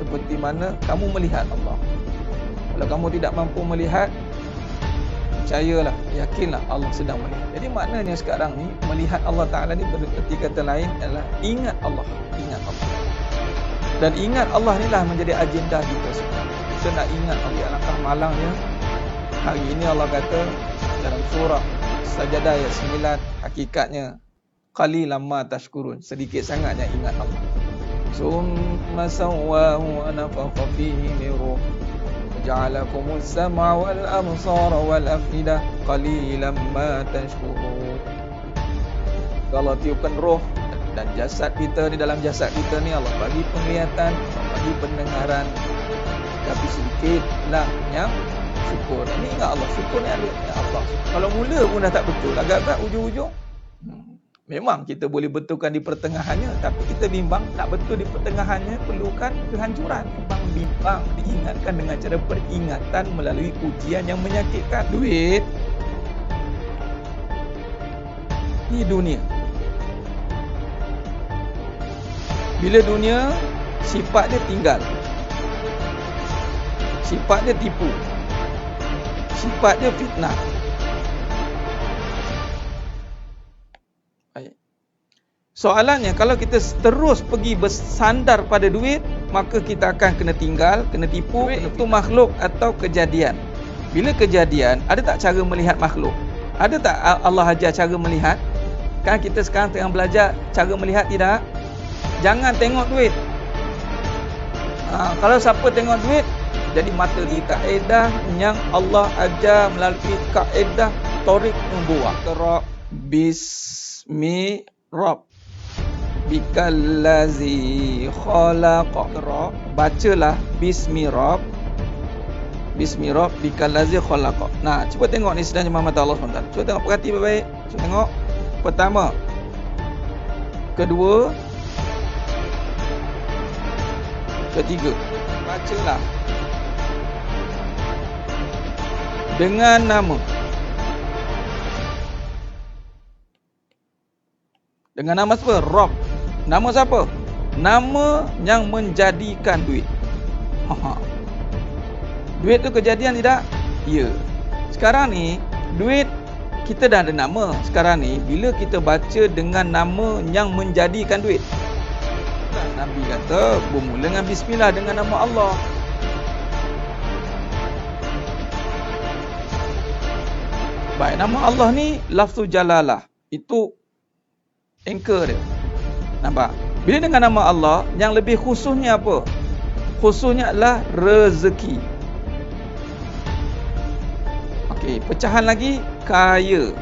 seperti mana kamu melihat Allah. Kalau kamu tidak mampu melihat, percayalah, yakinlah Allah sedang melihat. Jadi maknanya sekarang ni melihat Allah Ta'ala ni berarti kata lain adalah ingat Allah. Ingat Allah. Dan ingat Allah ni lah menjadi agenda kita sekarang. Kita nak ingat Allah. Alangkah malangnya hari ini Allah kata dalam surah Sajadah ayat 9, hakikatnya qalilan ma tashkurun, sedikit sangatnya ingat Allah. Summa sawwahu wa nafakha fihi min ruh ja'alakumus sam'a wal absara wal afidah qalilan ma tashkurun. Allah tiupkan roh dan jasad kita, di dalam jasad kita ni Allah bagi penglihatan, Allah bagi pendengaran, tapi sedikitlah yang syukur. Ini ingat Allah, syukur ni ada Allah. Kalau mula pun dah tak betul, agak-agak ujung-ujung memang kita boleh betulkan di pertengahannya, tapi kita bimbang tak betul di pertengahannya, perlukan kehancuran. Bimbang diingatkan dengan cara peringatan melalui ujian yang menyakitkan. Duit ni dunia. Bila dunia, sifat dia tinggal, sifat dia tipu, sifat dia fitnah. Soalannya, kalau kita terus pergi bersandar pada duit, maka kita akan kena tinggal, kena tipu. Duit itu makhluk atau kejadian? Bila kejadian, ada tak cara melihat makhluk? Ada tak Allah ajar cara melihat? Kan kita sekarang tengah belajar cara melihat, tidak? Jangan tengok duit. Kalau siapa tengok duit, jadi mata di kaedah yang Allah ajar melalui kaedah Tariq Nubuwah. Qra bismi Rabb bikallazi khalaqa. Bacalah bismi Rabb, bismi Rabb bikallazi khalaqa. Nah, cuba tengok ni sedang jemaah mata Allah SWT. Cuba tengok, perhati baik-baik. Cuba tengok. Pertama, kedua, ketiga. Bacalah dengan nama. Dengan nama siapa? Rabb. Nama siapa? Nama yang menjadikan duit. Duit tu kejadian tidak? Ya. Sekarang ni, duit kita dah ada nama. Sekarang ni, bila kita baca dengan nama yang menjadikan duit, Nabi kata, bermula dengan bismillah, dengan nama Allah. Baik, nama Allah ni lafzul jalalah. Itu anchor dia. Nampak? Bila dengan nama Allah, yang lebih khususnya apa? Khususnya adalah rezeki. Okey, pecahan lagi, kaya.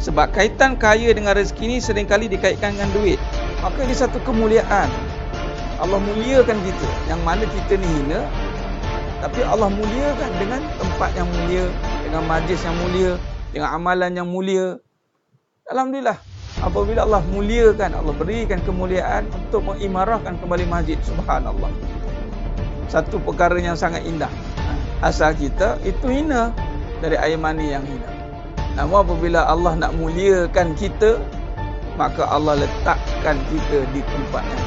Sebab kaitan kaya dengan rezeki ni seringkali dikaitkan dengan duit. Maka ini satu kemuliaan. Allah muliakan kita, yang mana kita ni hina, tapi Allah muliakan dengan tempat yang mulia, dengan majlis yang mulia, dengan amalan yang mulia. Alhamdulillah, apabila Allah muliakan, Allah berikan kemuliaan untuk mengimarahkan kembali masjid. Subhanallah, satu perkara yang sangat indah. Asal kita itu hina, dari air mani yang hina. Namun apabila Allah nak muliakan kita, maka Allah letakkan kita di tempat yang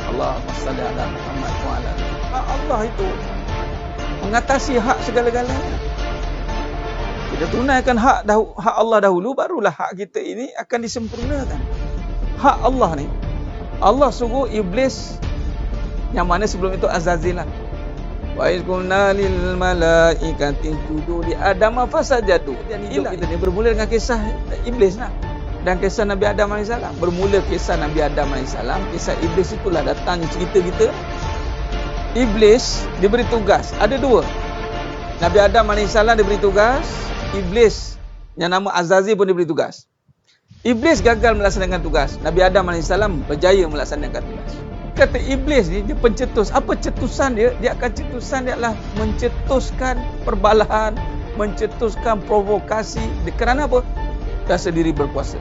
Allahumma salli ala Muhammad wa ala. Allah itu mengatasi hak segala-galanya. Kita tunaikan hak Allah dahulu, barulah hak kita ini akan disempurnakan. Hak Allah ni, Allah suruh iblis, yang mana sebelum itu Azazil lah. Wa iz qulna lil malaikati isjudu li Adam fasajadu. Dan hidup kita ni bermula dengan kisah iblis lah, dan kisah Nabi Adam AS. Bermula kisah Nabi Adam AS, kisah iblis itulah datangnya cerita kita. Iblis diberi tugas, ada dua. Nabi Adam AS diberi tugas, iblis yang nama Azazil pun diberi tugas. Iblis gagal melaksanakan tugas, Nabi Adam AS berjaya melaksanakan tugas. Kata iblis ni, dia pencetus. Apa cetusan dia? Dia akan cetusan dia adalah mencetuskan perbalahan, mencetuskan provokasi. Kerana apa? Rasa diri berkuasa.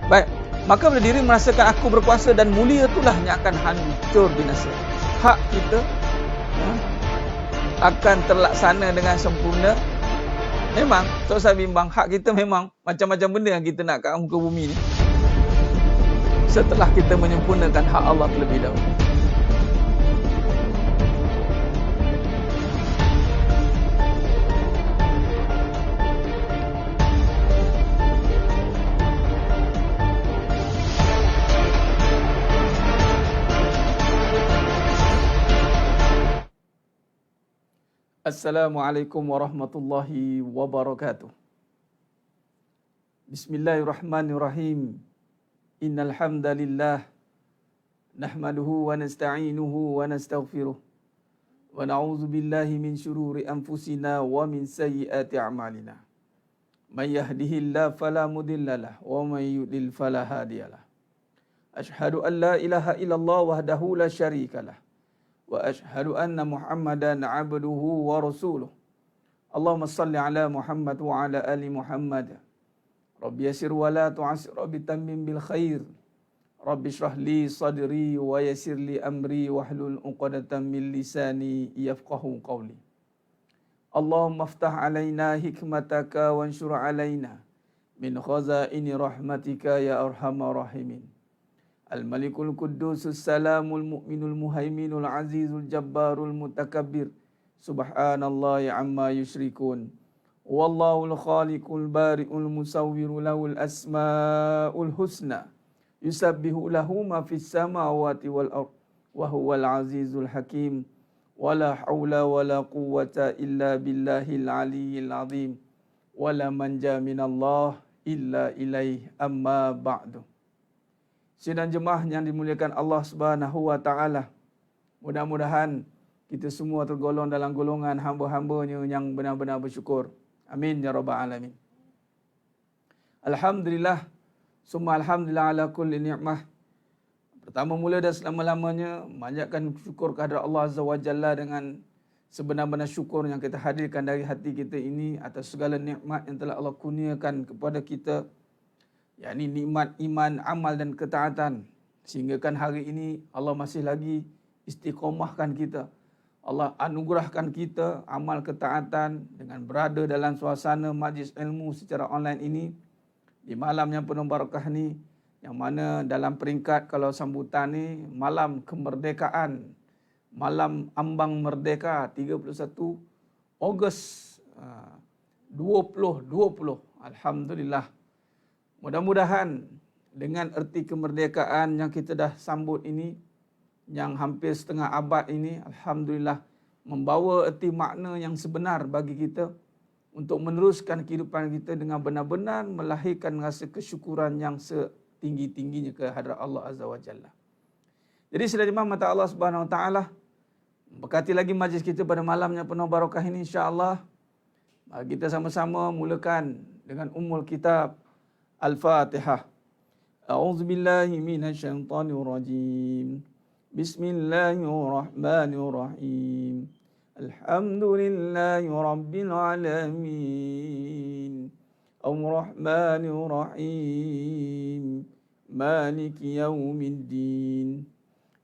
Baik, maka bila diri merasakan aku berkuasa dan mulia, itulah yang akan hancur binasa. Hak kita akan terlaksana dengan sempurna. Memang, so saya bimbang, hak kita memang macam-macam benda yang kita nak kat muka bumi ni, setelah kita menyempurnakan hak Allah terlebih dahulu. Assalamualaikum warahmatullahi wabarakatuh. Bismillahirrahmanirrahim. Innal hamdalillah nahmaduhu wa nasta'inuhu wa nastaghfiruh wa na'udzu billahi min shururi anfusina wa min sayyiati a'malina. May yahdihillahu fala mudhillalah wa may yudlil fala hadiyalah. Asyhadu an la ilaha illallah wahdahu la syarikalah wa asyhadu anna Muhammadan abduhu wa rasuluh. Allahumma salli ala Muhammad wa ala ali Muhammad. Rabbi yassir wa la tu'assir, Rabbi tammim bil khair. Rabbi shrah li sadri wa yassir li amri wahlul 'uqdatam min lisani yafqahu qawli. Allahumma aftah alaina hikmataka wanshur alaina min khazaini rahmatika ya arhamar rahimin. Al-Malikul Quddusus Salamul Mu'minul Muhaiminul Azizul Jabbarul Mutakabbir. Subhanallahi amma yusyrikun. Wallahul Khaliqul Bari'ul Musawwiru lahul asma'ul husna. Yusabbihu lahu ma fis samawati wal ardh wa huwal azizul hakim. Wala haula wala quwwata illa billahil aliyyil azim. Wala manja minallah illa ilaih amma ba'du. Sidang jemaah yang dimuliakan Allah Subhanahu wa taala. Mudah-mudahan kita semua tergolong dalam golongan hamba-hambanya yang benar-benar bersyukur. Amin ya rabbal alamin. Alhamdulillah, summa alhamdulillah ala kulli ni'mah. Pertama mula dan selama-lamanya manjatkan syukur kehadrat Allah Azza wa Jalla dengan sebenar-benar syukur yang kita hadirkan dari hati kita ini atas segala nikmat yang telah Allah kurniakan kepada kita, yakni nikmat iman, amal dan ketaatan, sehingga kan hari ini Allah masih lagi istiqomahkan kita. Allah anugerahkan kita amal ketaatan dengan berada dalam suasana majlis ilmu secara online ini di malam yang penuh barakah ni, yang mana dalam peringkat kalau sambutan ni malam kemerdekaan, malam ambang merdeka 31 Ogos 2020. Alhamdulillah. Mudah-mudahan dengan erti kemerdekaan yang kita dah sambut ini, yang hampir setengah abad ini, Alhamdulillah, membawa erti makna yang sebenar bagi kita untuk meneruskan kehidupan kita dengan benar-benar melahirkan rasa kesyukuran yang setinggi-tingginya ke hadirat Allah Azza wa Jalla. Jadi sedaya jemaah mata Allah Subhanahu wa taala, berkati lagi majlis kita pada malam yang penuh barakah ini, insya-Allah. Mari kita sama-sama mulakan dengan ummul kitab Al-Fatihah. A'udzu billahi minasy syaithanir rajim. Bismillahirrahmanirrahim. Alhamdulillahi rabbil alamin. Ar-Rahmanir Rahim. Maliki yaumiddin.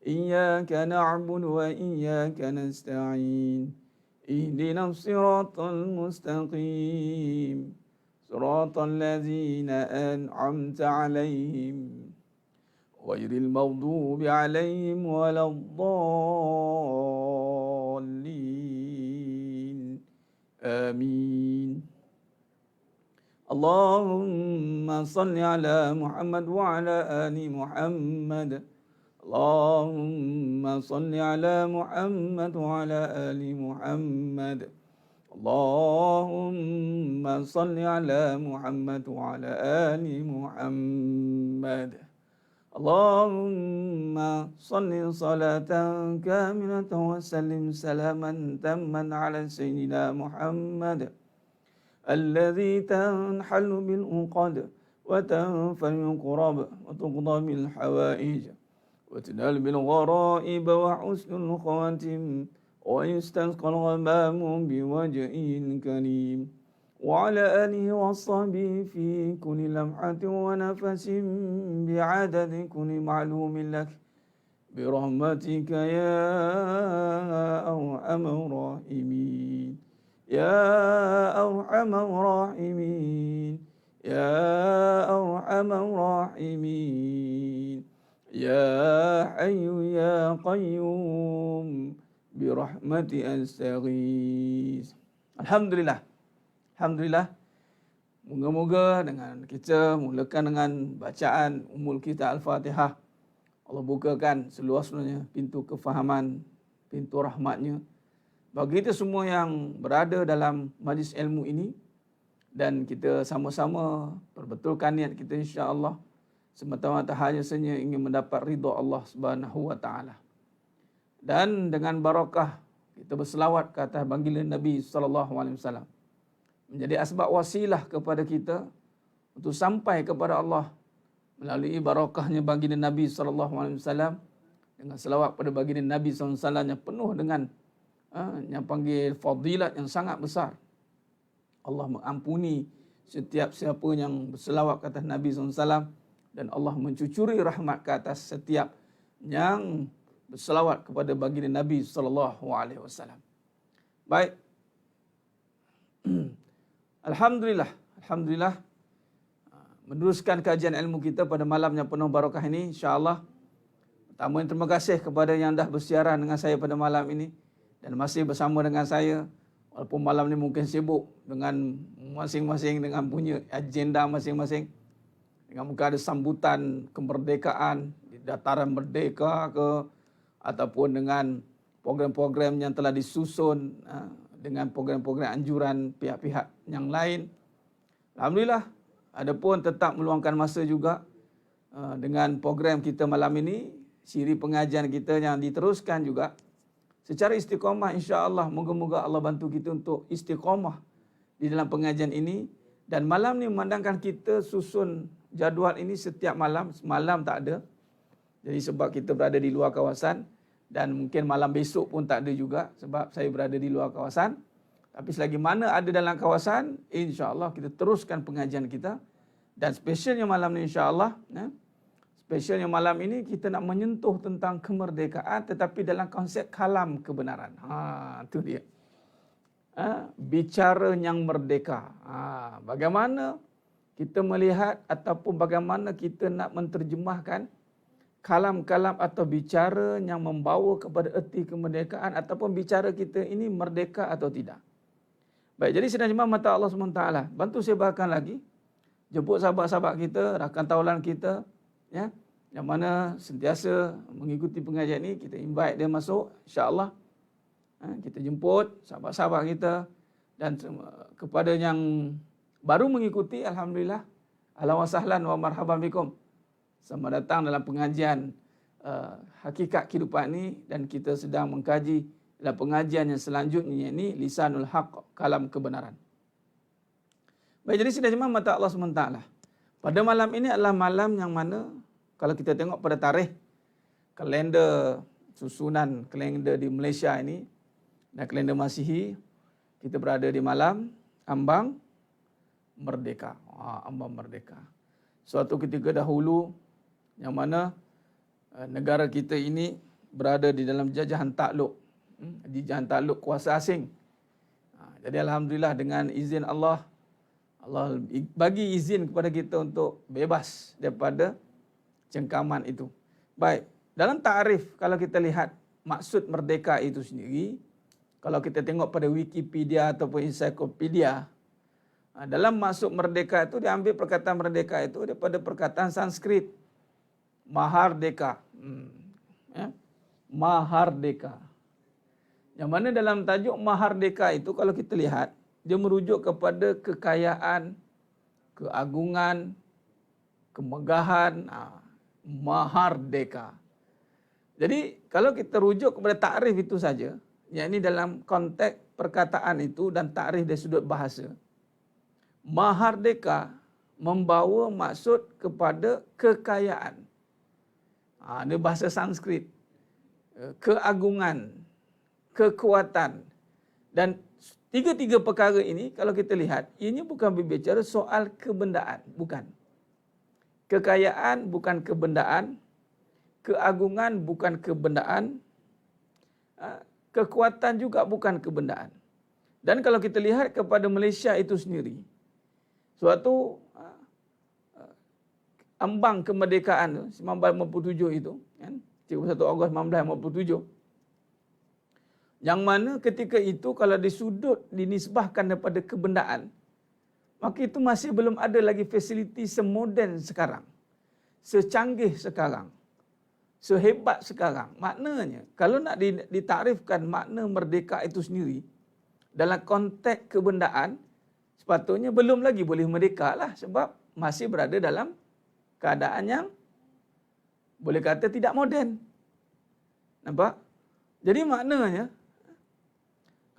Iyyaka na'budu wa iyyaka nasta'in. Ihdinas siratal mustaqim. صراط الذين أنعمت عليهم غير المغضوب عليهم ولا الضالين آمين. اللهم صل على محمد وعلى آل محمد. اللهم صل على محمد وعلى آل محمد. اللهم صل على محمد وعلى آل محمد. اللهم صل صلاة كاملة وسلم سلاما تاما على سيدنا محمد الذي تنحل بالعقد وتنفل الكرب وتقضى بالحوائج وتنال بالغرائب وحسن الخواتم ويستسقى الغمام بوجهه الكريم وعلى آله وصحبه في كل لمحة ونفس بعدد كل معلوم لك برحمتك يا أرحم الراحمين. يا أرحم الراحمين. يا أرحم الراحمين. يا حي يا قيوم birahmati astaghis. Alhamdulillah. Alhamdulillah. Moga-moga dengan kita mulakan dengan bacaan ummul kita Al-Fatihah, Allah bukakan seluas-luasnya pintu kefahaman, pintu rahmatnya, bagi kita semua yang berada dalam majlis ilmu ini, dan kita sama-sama perbetulkan niat kita insya-Allah semata-mata hanya saja ingin mendapat ridha Allah Subhanahu wa taala. Dan dengan barakah kita berselawat ke atas baginda Nabi sallallahu alaihi wasallam, menjadi asbab wasilah kepada kita untuk sampai kepada Allah melalui barakahnya baginda Nabi sallallahu alaihi wasallam, dengan selawat pada baginda Nabi sallallahu alaihi wasallam yang penuh dengan yang panggil fadilat yang sangat besar. Allah mengampuni setiap siapa yang berselawat ke atas Nabi SAW, dan Allah mencucuri rahmat ke atas setiap yang berselawat kepada baginda Nabi SAW. Baik. Alhamdulillah meneruskan kajian ilmu kita pada malam yang penuh barakah ini, insya-Allah. Pertama, terima kasih kepada yang dah bersiaran dengan saya pada malam ini dan masih bersama dengan saya. Walaupun malam ni mungkin sibuk dengan masing-masing dengan punya agenda masing-masing. Dengan mungkin ada sambutan kemerdekaan di dataran merdeka ke, ataupun dengan program-program yang telah disusun dengan program-program anjuran pihak-pihak yang lain. Alhamdulillah, ada pun tetap meluangkan masa juga dengan program kita malam ini, siri pengajian kita yang diteruskan juga secara istiqamah, insya-Allah. Moga-moga Allah bantu kita untuk istiqamah di dalam pengajian ini. Dan malam ni memandangkan kita susun jadual ini setiap malam. Semalam tak ada. Jadi sebab kita berada di luar kawasan. Dan mungkin malam besok pun tak ada juga sebab saya berada di luar kawasan. Tapi selagi mana ada dalam kawasan, insya-Allah kita teruskan pengajian kita. Dan spesialnya malam ni insya-Allah, spesialnya malam ini kita nak menyentuh tentang kemerdekaan tetapi dalam konsep kalam kebenaran. Itu dia. Bicara yang merdeka. Bagaimana kita melihat ataupun bagaimana kita nak menterjemahkan kalam-kalam atau bicara yang membawa kepada erti kemerdekaan, ataupun bicara kita ini merdeka atau tidak. Baik, jadi sidang jemaah mata Allah SWT, bantu sebarkan lagi. Jemput sahabat-sahabat kita, rakan taulan kita, ya, yang mana sentiasa mengikuti pengajian ini, kita invite dia masuk, insya-Allah. Kita jemput sahabat-sahabat kita, dan kepada yang baru mengikuti, alhamdulillah, ahlan wa sahlan wa marhaban bikum. Selamat datang dalam pengajian hakikat kehidupan ini, dan kita sedang mengkaji dalam pengajian yang selanjutnya ini lisanul haq, kalam kebenaran. Baik, jadi sidang jemaah mata Allah SWT, pada malam ini adalah malam yang mana kalau kita tengok pada tarikh kalender, susunan kalender di Malaysia ini dan kalender Masihi, kita berada di malam ambang merdeka. Ambang merdeka. Suatu ketika dahulu yang mana negara kita ini berada di dalam jajahan takluk, jajahan takluk kuasa asing. Jadi alhamdulillah dengan izin Allah, Allah bagi izin kepada kita untuk bebas daripada cengkaman itu. Baik, dalam takrif kalau kita lihat maksud merdeka itu sendiri, kalau kita tengok pada Wikipedia ataupun ensiklopedia, dalam maksud merdeka itu diambil perkataan merdeka itu daripada perkataan Sanskrit Mahardeka. Mahardeka. Yang mana dalam tajuk Mahardeka itu kalau kita lihat, dia merujuk kepada kekayaan, keagungan, kemegahan, Mahardeka. Jadi kalau kita rujuk kepada takrif itu saja, yakni dalam konteks perkataan itu dan takrif dari sudut bahasa, Mahardeka membawa maksud kepada kekayaan. Ini bahasa Sanskrit. Keagungan, kekuatan. Dan tiga-tiga perkara ini kalau kita lihat, ini bukan berbicara soal kebendaan, bukan. Kekayaan bukan kebendaan, keagungan bukan kebendaan, kekuatan juga bukan kebendaan. Dan kalau kita lihat kepada Malaysia itu sendiri, suatu ambang kemerdekaan 1957 itu, 31 Ogos 1957, yang mana ketika itu kalau disudut dinisbahkan daripada kebendaan, maka itu masih belum ada lagi fasiliti semoden sekarang, secanggih sekarang. sehebat sekarang. Maknanya, kalau nak ditarifkan makna merdeka itu sendiri, dalam konteks kebendaan, sepatutnya belum lagi boleh merdeka lah. Sebab masih berada dalam keadaan yang boleh kata tidak moden. Nampak? Jadi maknanya,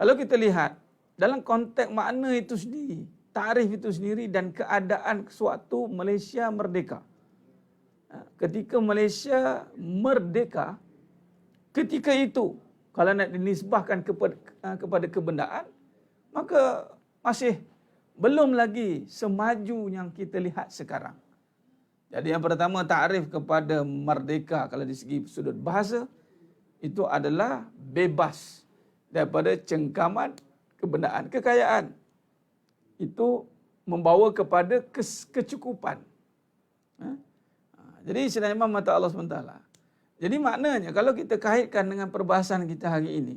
kalau kita lihat, dalam konteks makna itu sendiri, tarif itu sendiri dan keadaan suatu Malaysia merdeka. Ketika Malaysia merdeka, ketika itu, kalau nak dinisbahkan kepada kebendaan, maka masih belum lagi semaju yang kita lihat sekarang. Jadi yang pertama, takrif kepada merdeka kalau di segi sudut bahasa, itu adalah bebas daripada cengkaman kebendaan. Kekayaan itu membawa kepada kecukupan. Jadi sebenarnya memang mata Allah SWT. Jadi maknanya kalau kita kaitkan dengan perbahasan kita hari ini,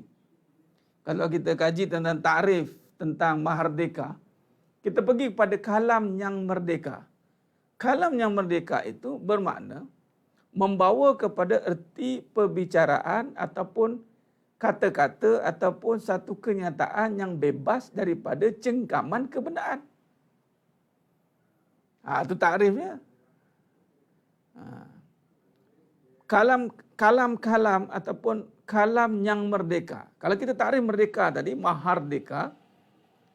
kalau kita kaji tentang takrif tentang merdeka, kita pergi kepada kalam yang merdeka. Kalam yang merdeka itu bermakna membawa kepada erti perbicaraan ataupun kata-kata ataupun satu kenyataan yang bebas daripada cengkaman kebendaan. Itu takrifnya. Kalam ataupun kalam yang merdeka. Kalau kita takrif merdeka tadi, mahardeka,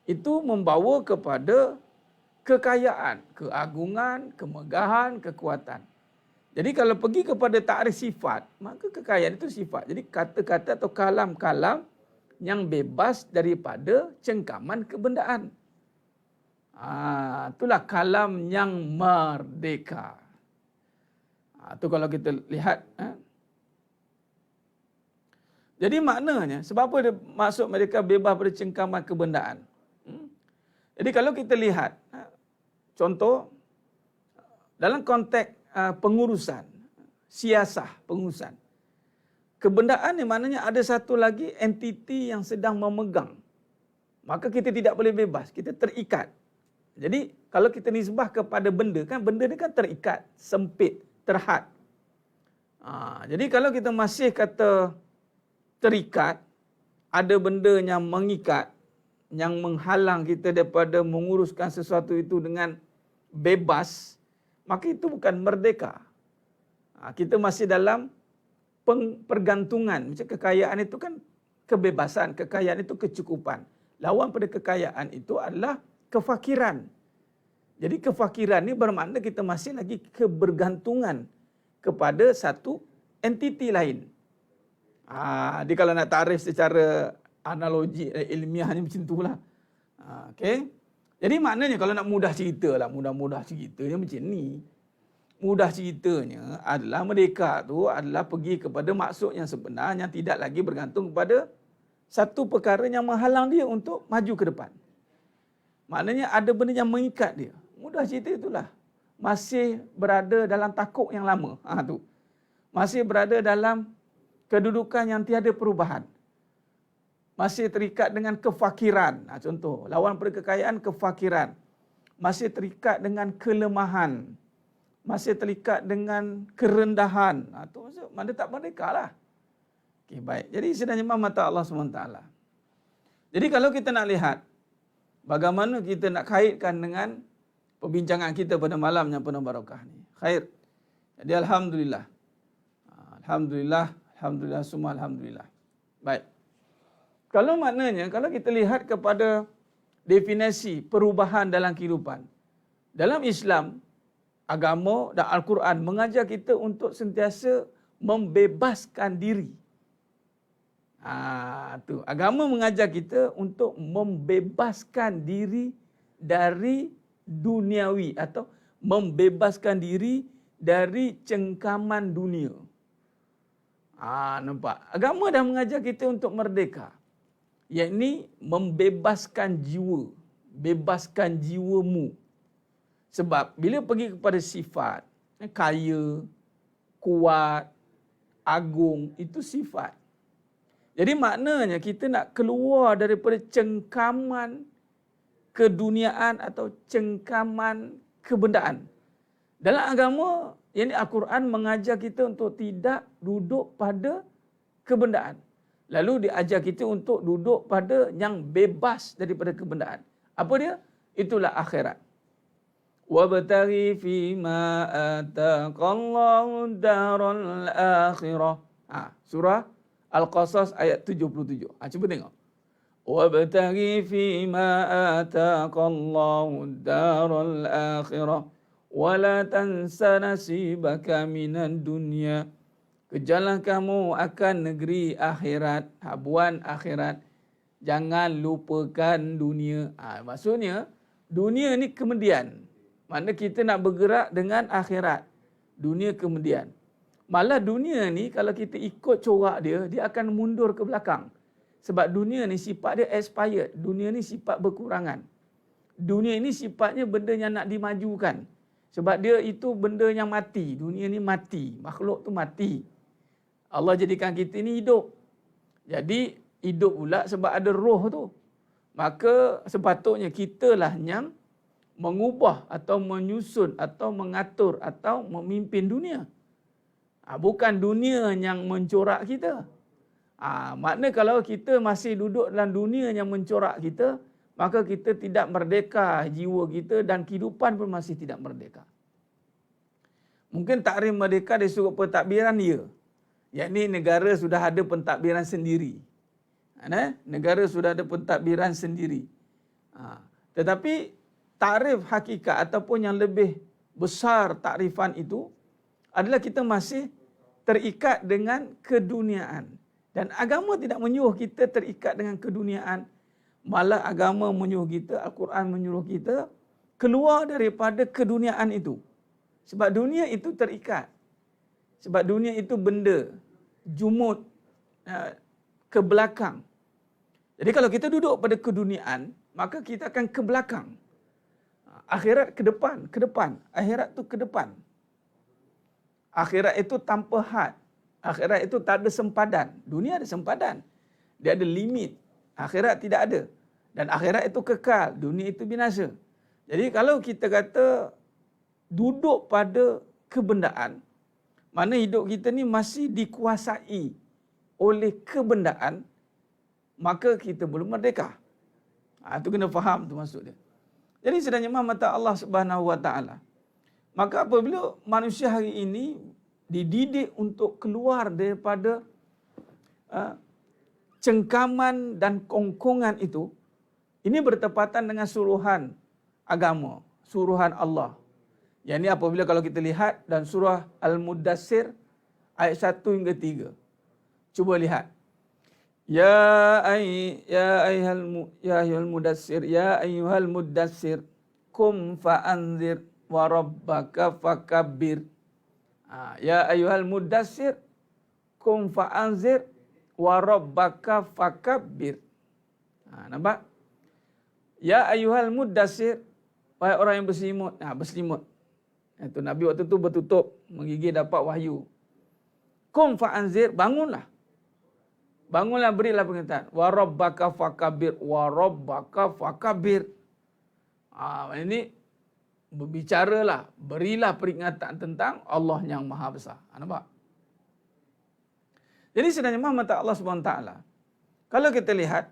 itu membawa kepada kekayaan, keagungan, kemegahan, kekuatan. Jadi kalau pergi kepada takrif sifat, maka kekayaan itu sifat. Jadi kata-kata atau kalam-kalam yang bebas daripada cengkaman kebendaan. Itulah kalam yang merdeka. Itu kalau kita lihat. Jadi maknanya, sebab apa dia maksud mereka bebas dari cengkaman kebendaan? Jadi kalau kita lihat, contoh, dalam konteks pengurusan, siasah pengurusan, kebendaan ni maknanya ada satu lagi entiti yang sedang memegang. Maka kita tidak boleh bebas, kita terikat. Jadi kalau kita nisbah kepada benda, kan benda ni kan terikat, sempit, terhad. Jadi kalau kita masih kata terikat, ada benda yang mengikat, yang menghalang kita daripada menguruskan sesuatu itu dengan bebas, maka itu bukan merdeka. Kita masih dalam pergantungan. Macam kekayaan itu kan kebebasan, kekayaan itu kecukupan. Lawan pada kekayaan itu adalah kefakiran. Jadi kefakiran ini bermakna kita masih lagi kebergantungan kepada satu entiti lain. Jadi kalau nak takrif secara analogi ilmiahnya macam itulah. Okey. Jadi maknanya kalau nak mudah cerita lah, mudah-mudah ceritanya macam ni. Mudah ceritanya adalah merdeka tu adalah pergi kepada maksud yang sebenar yang tidak lagi bergantung kepada satu perkara yang menghalang dia untuk maju ke depan. Maknanya ada benda yang mengikat dia. Mudah cerita itulah. Masih berada dalam takuk yang lama. Tu. Masih berada dalam kedudukan yang tiada perubahan. Masih terikat dengan kefakiran. Contoh, lawan pada kekayaan, kefakiran. Masih terikat dengan kelemahan. Masih terikat dengan kerendahan. Itu maksud, mana tak merdeka lah. Okay, baik. Jadi sebenarnya mata Allah SWT. Jadi kalau kita nak lihat, bagaimana kita nak kaitkan dengan perbincangan kita pada malam yang penuh barakah ni. Khair. Jadi Alhamdulillah. Alhamdulillah. Alhamdulillah. Semua Alhamdulillah. Baik. Kalau maknanya, kalau kita lihat kepada definisi perubahan dalam kehidupan. Dalam Islam, agama dan Al-Quran mengajar kita untuk sentiasa membebaskan diri. Tu. Agama mengajar kita untuk membebaskan diri dari duniawi atau membebaskan diri dari cengkaman dunia. Nampak? Agama dah mengajar kita untuk merdeka. Iaitu membebaskan jiwa. Bebaskan jiwamu. Sebab bila pergi kepada sifat, kaya, kuat, agung, itu sifat. Jadi maknanya kita nak keluar daripada cengkaman keduniaan atau cengkaman kebendaan. Dalam agama, yang Al-Quran mengajar kita untuk tidak duduk pada kebendaan. Lalu diajar kita untuk duduk pada yang bebas daripada kebendaan. Apa dia? Itulah akhirat. Wabtaghi fima ataqallahu daral akhirah. Surah Al-Qasas ayat 77. Cuba tengok. Wabtaghi fima ataqallahu daral akhirah wala tansa nasibaka minad dunya. Kejarlah kamu akan negeri akhirat, habuan akhirat. Jangan lupakan dunia. Maksudnya, dunia ni kemudian. Mana kita nak bergerak dengan akhirat. Dunia kemudian. Malah dunia ni kalau kita ikut corak dia, dia akan mundur ke belakang. Sebab dunia ni sifat dia expired. Dunia ni sifat berkurangan. Dunia ni sifatnya benda yang nak dimajukan. Sebab dia itu benda yang mati. Dunia ni mati. Makhluk tu mati. Allah jadikan kita ni hidup. Jadi hidup pula sebab ada roh tu. Maka sepatutnya kitalah yang mengubah atau menyusun atau mengatur atau memimpin dunia. Bukan dunia yang mencorak kita. Makna kalau kita masih duduk dalam dunia yang mencorak kita, maka kita tidak merdeka jiwa kita dan kehidupan pun masih tidak merdeka. Mungkin takrif merdeka dari sudut pentadbiran dia. Yakni negara sudah ada pentadbiran sendiri. Negara sudah ada pentadbiran sendiri. Tetapi takrif hakikat ataupun yang lebih besar takrifan itu adalah kita masih terikat dengan keduniaan. Dan agama tidak menyuruh kita terikat dengan keduniaan. Malah agama menyuruh kita, Al-Quran menyuruh kita keluar daripada keduniaan itu. Sebab dunia itu terikat. Sebab dunia itu benda, jumud, ke belakang. Jadi kalau kita duduk pada keduniaan, maka kita akan ke belakang. Akhirat ke depan, ke depan. Akhirat tu ke depan. Akhirat itu tanpa had. Akhirat itu tak ada sempadan. Dunia ada sempadan. Dia ada limit. Akhirat tidak ada. Dan akhirat itu kekal. Dunia itu binasa. Jadi kalau kita kata duduk pada kebendaan, mana hidup kita ni masih dikuasai oleh kebendaan, maka kita belum merdeka. Itu kena faham tu maksud dia. Jadi sedangnya mata Allah Subhanahu Wa Taala. Maka apabila manusia hari ini dididik untuk keluar daripada cengkaman dan kongkongan itu, ini bertepatan dengan suruhan agama, suruhan Allah. Yang ini apabila kalau kita lihat dan surah Al-Mudassir ayat 1 hingga 3. Cuba lihat. Ya ayyuhal mudassir, ya ayyuhal mudassir, kum fa'anzir wa rabbaka fakabbir. Ya ayyuhal mudassir, kum fa'anzir wa rabbaka fakabbir. Nampak? Ya ayyuhal mudassir, wahai orang yang berselimut. Berselimut. Itu Nabi waktu tu bertutup, menggigil dapat wahyu. Kum fa'anzir, bangunlah. Bangunlah, berilah peringatan. Wa rabbaka fakabbir, wa rabbaka fakabbir. Ini berbicaralah, berilah peringatan tentang Allah yang Maha Besar. Nampak? Jadi sebenarnya mata Allah SWT, kalau kita lihat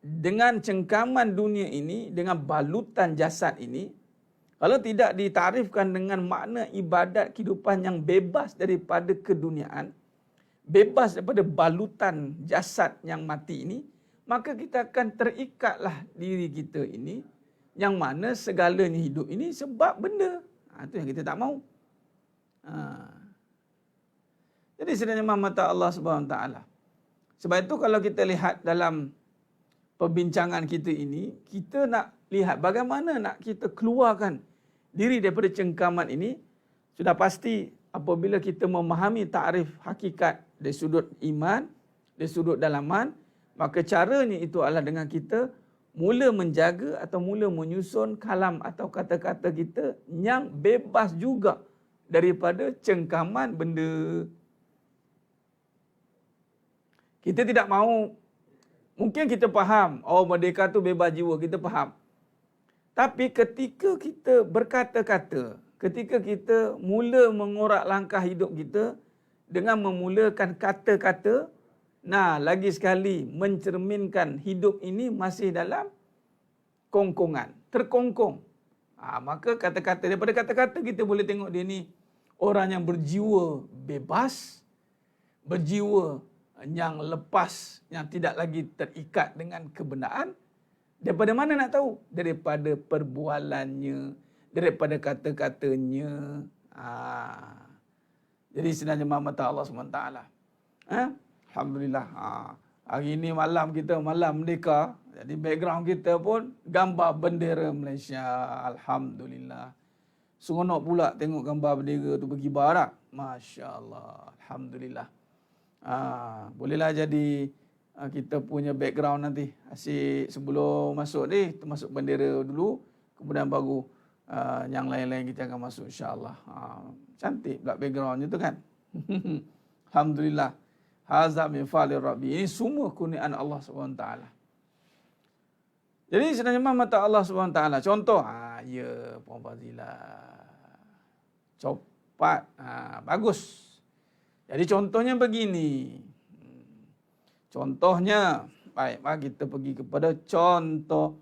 dengan cengkaman dunia ini, dengan balutan jasad ini, kalau tidak ditarifkan dengan makna ibadat kehidupan yang bebas daripada keduniaan, bebas daripada balutan jasad yang mati ini, maka kita akan terikatlah diri kita ini, yang mana segalanya hidup ini sebab benda. Itu yang kita tak mahu. Jadi sebenarnya mata Allah SWT. Sebab itu kalau kita lihat dalam perbincangan kita ini, kita nak lihat bagaimana nak kita keluarkan diri daripada cengkaman ini. Sudah pasti apabila kita memahami takrif hakikat dari sudut iman, dari sudut dalaman, maka caranya itu adalah dengan kita mula menjaga atau mula menyusun kalam atau kata-kata kita yang bebas juga daripada cengkaman benda. Kita tidak mahu, mungkin kita faham, merdeka tu bebas jiwa, kita faham. Tapi ketika kita berkata-kata, ketika kita mula mengorak langkah hidup kita dengan memulakan kata-kata, lagi sekali mencerminkan hidup ini masih dalam kongkongan, terkongkong. Maka kata-kata, daripada kata-kata kita boleh tengok dia ni orang yang berjiwa bebas, berjiwa yang lepas, yang tidak lagi terikat dengan kebenaran. Daripada mana nak tahu? Daripada perbualannya, daripada kata-katanya. Jadi sebenarnya mata Allah SWT. Alhamdulillah. Hari ini malam kita malam merdeka. Jadi background kita pun gambar bendera Malaysia. Alhamdulillah. Seronok pula tengok gambar bendera tu berkibar tak? Masya Allah. Alhamdulillah. Bolehlah jadi kita punya background nanti. Asyik sebelum masuk ni, kita masuk bendera dulu. Kemudian baru yang lain-lain kita akan masuk insyaAllah. Cantik pula backgroundnya tu kan. Alhamdulillah. Haza min falir Rabbi. Ini semua kurniaan Allah SWT. Jadi sebenarnya mata Allah SWT. Contoh. Ya, Puan Fazila. Copat. Bagus. Jadi contohnya begini. Contohnya, baik, mari kita pergi kepada contoh.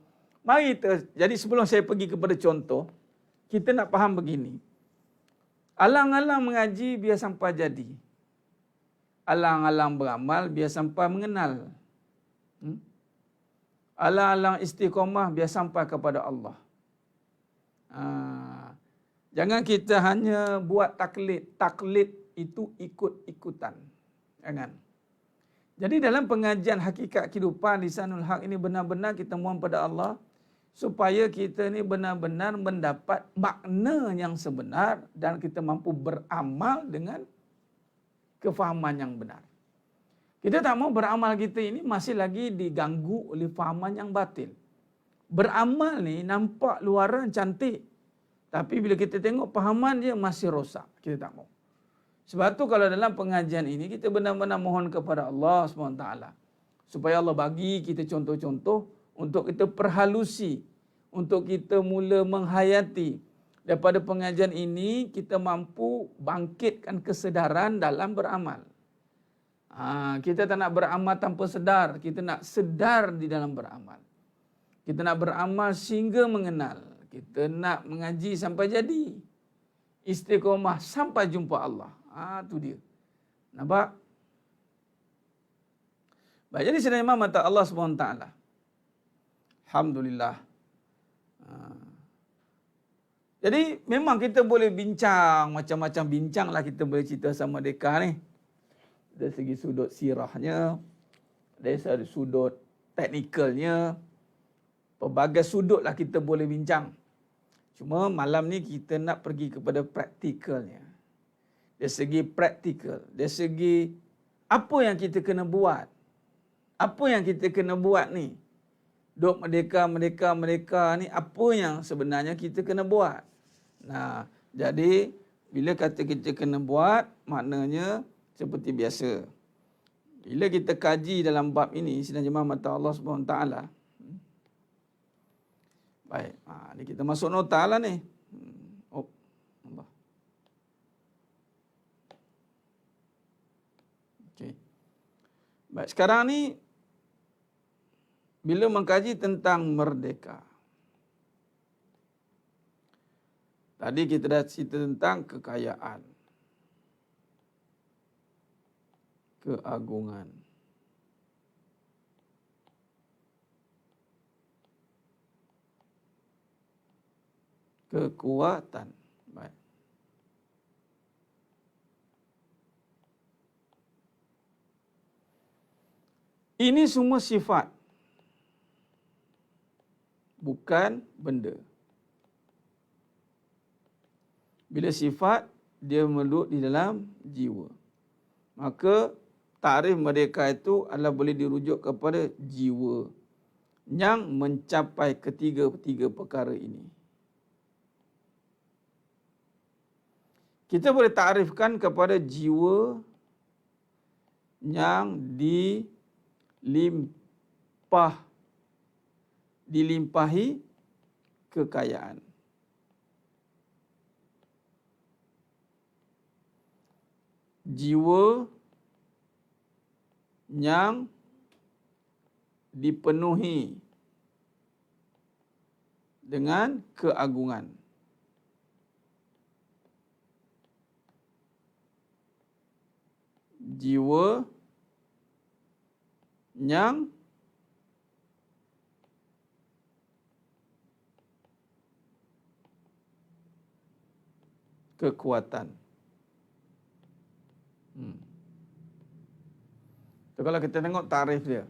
Jadi sebelum saya pergi kepada contoh, kita nak faham begini. Alang-alang mengaji biar sampai jadi. Alang-alang beramal biar sampai mengenal. Alang-alang istiqamah biar sampai kepada Allah. Jangan kita hanya buat taklid. Taklid itu ikut-ikutan. Jangan. Jadi dalam pengajian hakikat kehidupan Lisanul Haq ini benar-benar kita mohon pada Allah supaya kita ni benar-benar mendapat makna yang sebenar dan kita mampu beramal dengan kefahaman yang benar. Kita tak mau beramal kita ini masih lagi diganggu oleh fahaman yang batil. Beramal ni nampak luaran cantik, tapi bila kita tengok fahaman dia masih rosak. Kita tak mau. Sebab tu kalau dalam pengajian ini kita benar-benar mohon kepada Allah SWT supaya Allah bagi kita contoh-contoh untuk kita perhalusi, untuk kita mula menghayati. Daripada pengajian ini kita mampu bangkitkan kesedaran dalam beramal. Kita tak nak beramal tanpa sedar, kita nak sedar di dalam beramal. Kita nak beramal sehingga mengenal. Kita nak mengaji sampai jadi. Istiqomah sampai jumpa Allah. Tu dia. Nampak? Baik, jadi sebenarnya mata Allah SWT. Alhamdulillah. Jadi memang kita boleh bincang, macam-macam bincang lah kita boleh cerita sama mereka ni. Dari segi sudut sirahnya, dari segi sudut teknikalnya, pelbagai sudut lah kita boleh bincang. Cuma malam ni kita nak pergi kepada praktikalnya. Dari segi praktikal, dari segi apa yang kita kena buat. Apa yang kita kena buat ni? Duk mereka ni apa yang sebenarnya kita kena buat? Jadi bila kata kita kena buat, maknanya seperti biasa. Bila kita kaji dalam bab ini, sedang jemaah mata Allah SWT. Baik, ni kita masuk nota lah ni. Allah. Okey. Baik, sekarang ni bila mengkaji tentang merdeka. Tadi kita dah cerita tentang kekayaan, keagungan, kekuatan. Baik. Ini semua sifat, bukan benda. Bila sifat, dia meluk di dalam jiwa. Maka takrif merdeka itu adalah boleh dirujuk kepada jiwa yang mencapai ketiga-tiga perkara ini. Kita boleh takrifkan kepada jiwa yang dilimpahi kekayaan. jiwa yang dipenuhi dengan keagungan. Jiwa yang kekuatan. So, kalau kita tengok tarikh dia.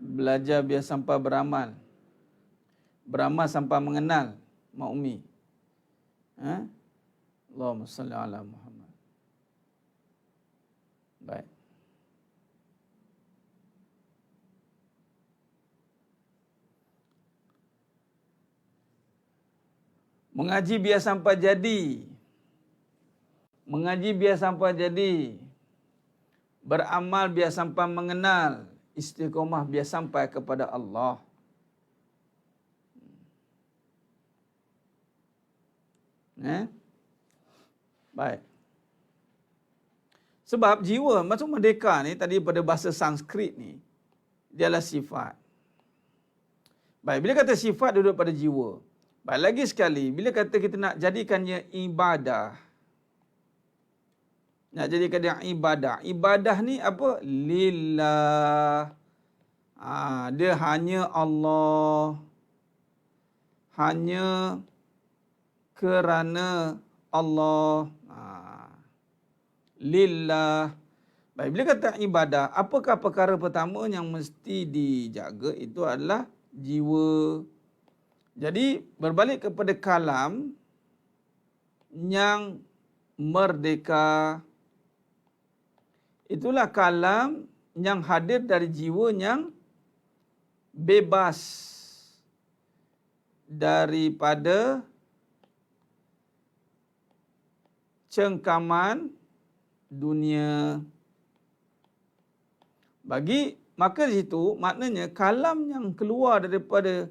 Belajar biar sampai beramal. Beramal sampai mengenal Mak Umi. Allahumma salli ala Muhammad. Baik. Mengaji biar sampai jadi. Mengaji biar sampai jadi. Beramal biar sampai mengenal. Istiqomah biar sampai kepada Allah. Baik. Sebab jiwa, maksud merdeka ni tadi pada bahasa Sanskrit ni, dia adalah sifat. Baik, bila kata sifat duduk pada jiwa. Baik, lagi sekali, bila kata kita nak jadikannya ibadah. Nak jadikan dia ibadah. Ibadah ni apa? Lillah. Dia hanya Allah. Hanya kerana Allah. Lillah. Baik, bila kata ibadah, apakah perkara pertama yang mesti dijaga? Itu adalah jiwa. Jadi, berbalik kepada kalam yang merdeka. Itulah kalam yang hadir dari jiwa yang bebas daripada cengkaman dunia. Maka di situ maknanya kalam yang keluar daripada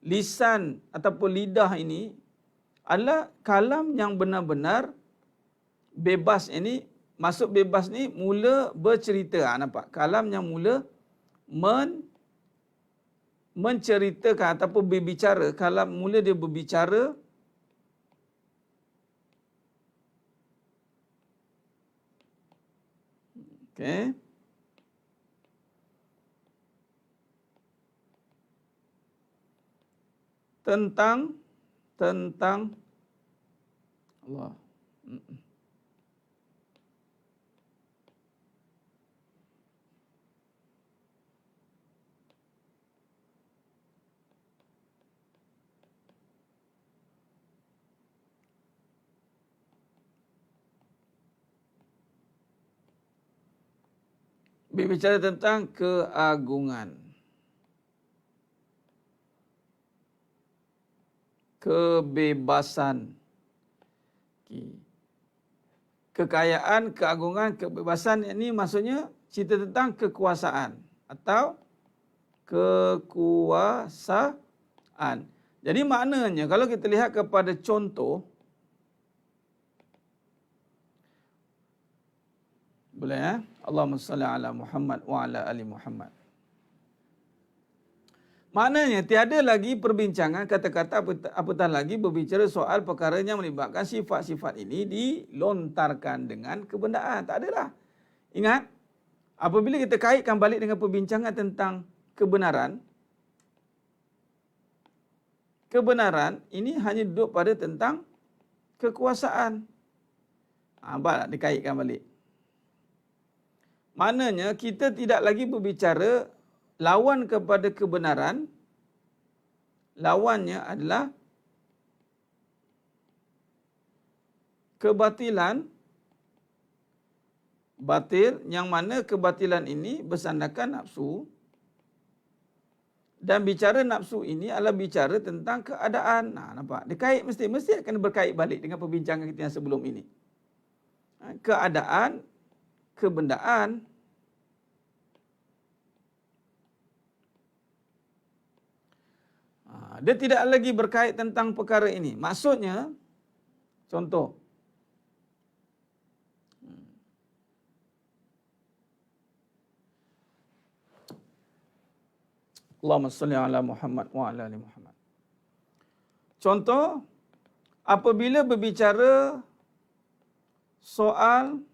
lisan ataupun lidah ini adalah kalam yang benar-benar bebas. Ini maksud bebas ni mula bercerita. Nampak? Kalam yang mula menceritakan ataupun berbicara. Kalam mula dia berbicara. Okey. Tentang Allah. Berbicara tentang keagungan. Kebebasan. Kekayaan, keagungan, kebebasan ini maksudnya cerita tentang kekuasaan atau kekuasaan. Jadi maknanya kalau kita lihat kepada contoh, boleh ya? Allahumma salli ala Muhammad wa ala ali Muhammad. Maknanya tiada lagi perbincangan kata-kata apatah lagi berbicara soal perkara yang melibatkan sifat-sifat ini dilontarkan dengan kebendaan. Tak adalah. Ingat, apabila kita kaitkan balik dengan perbincangan tentang kebenaran ini hanya duduk pada tentang kekuasaan. Nampak tak dikaitkan balik? Maknanya kita tidak lagi berbicara lawan kepada kebenaran. Lawannya adalah kebatilan. Batil, yang mana kebatilan ini bersandarkan nafsu. Dan bicara nafsu ini adalah bicara tentang keadaan. Nampak? Dia mesti akan berkait balik dengan perbincangan kita yang sebelum ini. Keadaan, kebendaan. Dia tidak lagi berkait tentang perkara ini. Maksudnya, contoh. Allahumma salli ala Muhammad wa ala ali Muhammad. Contoh, apabila berbicara soal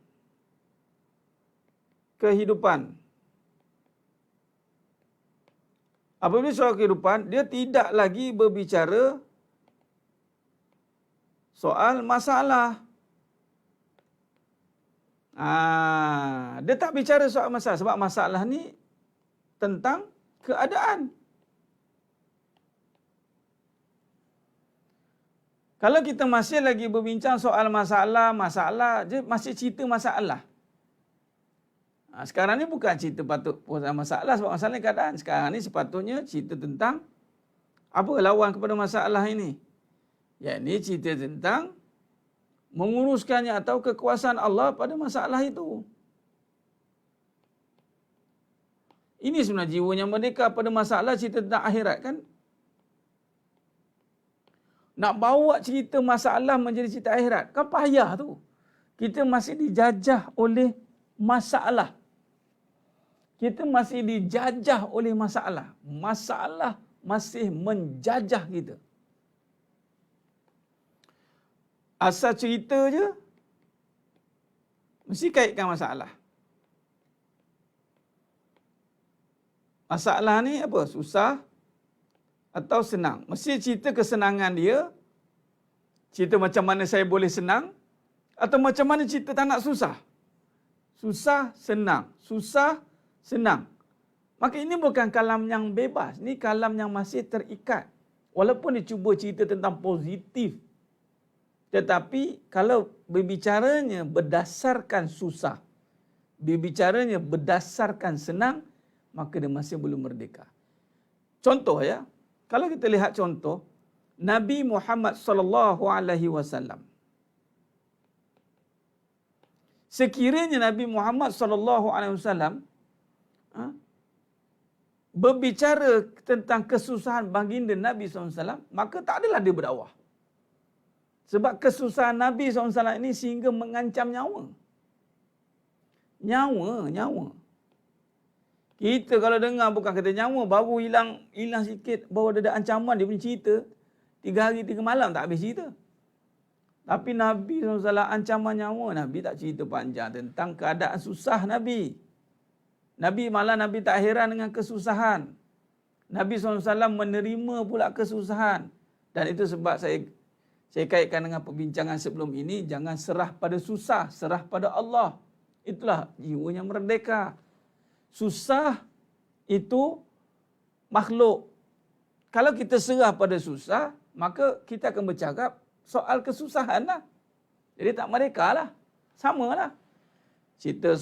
kehidupan. Apabila soal kehidupan, dia tidak lagi berbicara soal masalah. Dia tak bicara soal masalah. Sebab masalah ni tentang keadaan. Kalau kita masih lagi berbincang soal masalah, dia masih cerita masalah. Sekarang ni bukan cerita patut pasal masalah sebab masalah ni keadaan. Sekarang ni sepatutnya cerita tentang apa lawan kepada masalah ini. Yakni cerita tentang menguruskannya atau kekuasaan Allah pada masalah itu. Ini sebenarnya jiwanya merdeka pada masalah cerita tentang akhirat kan. Nak bawa cerita masalah menjadi cerita akhirat kan payah tu. Kita masih dijajah oleh masalah. Kita masih dijajah oleh masalah. Masalah masih menjajah kita. Asal cerita je, mesti kaitkan masalah. Masalah ni apa? Susah atau senang. Mesti cerita kesenangan dia, cerita macam mana saya boleh senang, atau macam mana cerita tak nak susah. Susah, senang. Susah, senang. Maka ini bukan kalam yang bebas. Ini kalam yang masih terikat. Walaupun dia cuba cerita tentang positif. Tetapi kalau berbicaranya berdasarkan susah, berbicaranya berdasarkan senang, maka dia masih belum merdeka. Contoh ya, kalau kita lihat contoh Nabi Muhammad sallallahu alaihi wasallam. Sekiranya Nabi Muhammad sallallahu alaihi wasallam berbicara tentang kesusahan baginda Nabi SAW, maka tak adalah dia berdakwah. Sebab kesusahan Nabi SAW ini sehingga mengancam nyawa. Nyawa. Kita kalau dengar bukan kata nyawa, baru hilang sikit, baru ada ancaman, dia punya cerita. 3 hari 3 malam tak habis cerita. Tapi Nabi SAW ancaman nyawa, Nabi tak cerita panjang tentang keadaan susah Nabi. Nabi tak heran dengan kesusahan. Nabi SAW menerima pula kesusahan. Dan itu sebab saya kaitkan dengan perbincangan sebelum ini, jangan serah pada susah, serah pada Allah. Itulah jiwanya merdeka. Susah itu makhluk. Kalau kita serah pada susah, maka kita akan bercakap soal kesusahan lah. Jadi tak merdeka lah. Sama lah. Cerita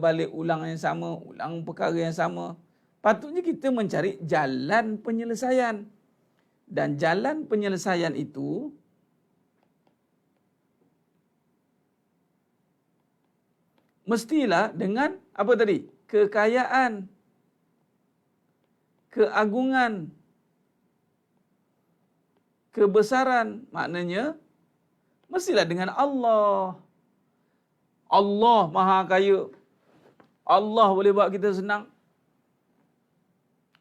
balik ulang yang sama, ulang perkara yang sama. Patutnya kita mencari jalan penyelesaian. Dan jalan penyelesaian itu mestilah dengan apa tadi? Kekayaan, keagungan, kebesaran. Maknanya mestilah dengan Allah. Allah Maha Kaya. Allah boleh buat kita senang.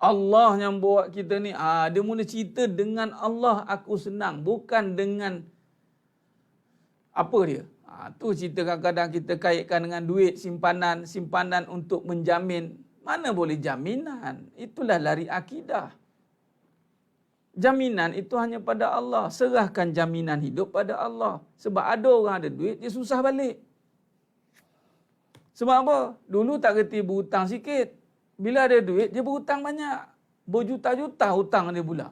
Allah yang buat kita ni, dia mula cerita dengan Allah aku senang. Bukan dengan apa dia. Tu cerita kadang-kadang kita kaitkan dengan duit, simpanan untuk menjamin. Mana boleh jaminan? Itulah lari akidah. Jaminan itu hanya pada Allah. Serahkan jaminan hidup pada Allah. Sebab ada orang ada duit, dia susah balik. Sebab apa? Dulu tak kerti berhutang sikit. Bila ada duit, dia berhutang banyak. Berjuta-juta hutang dia pula.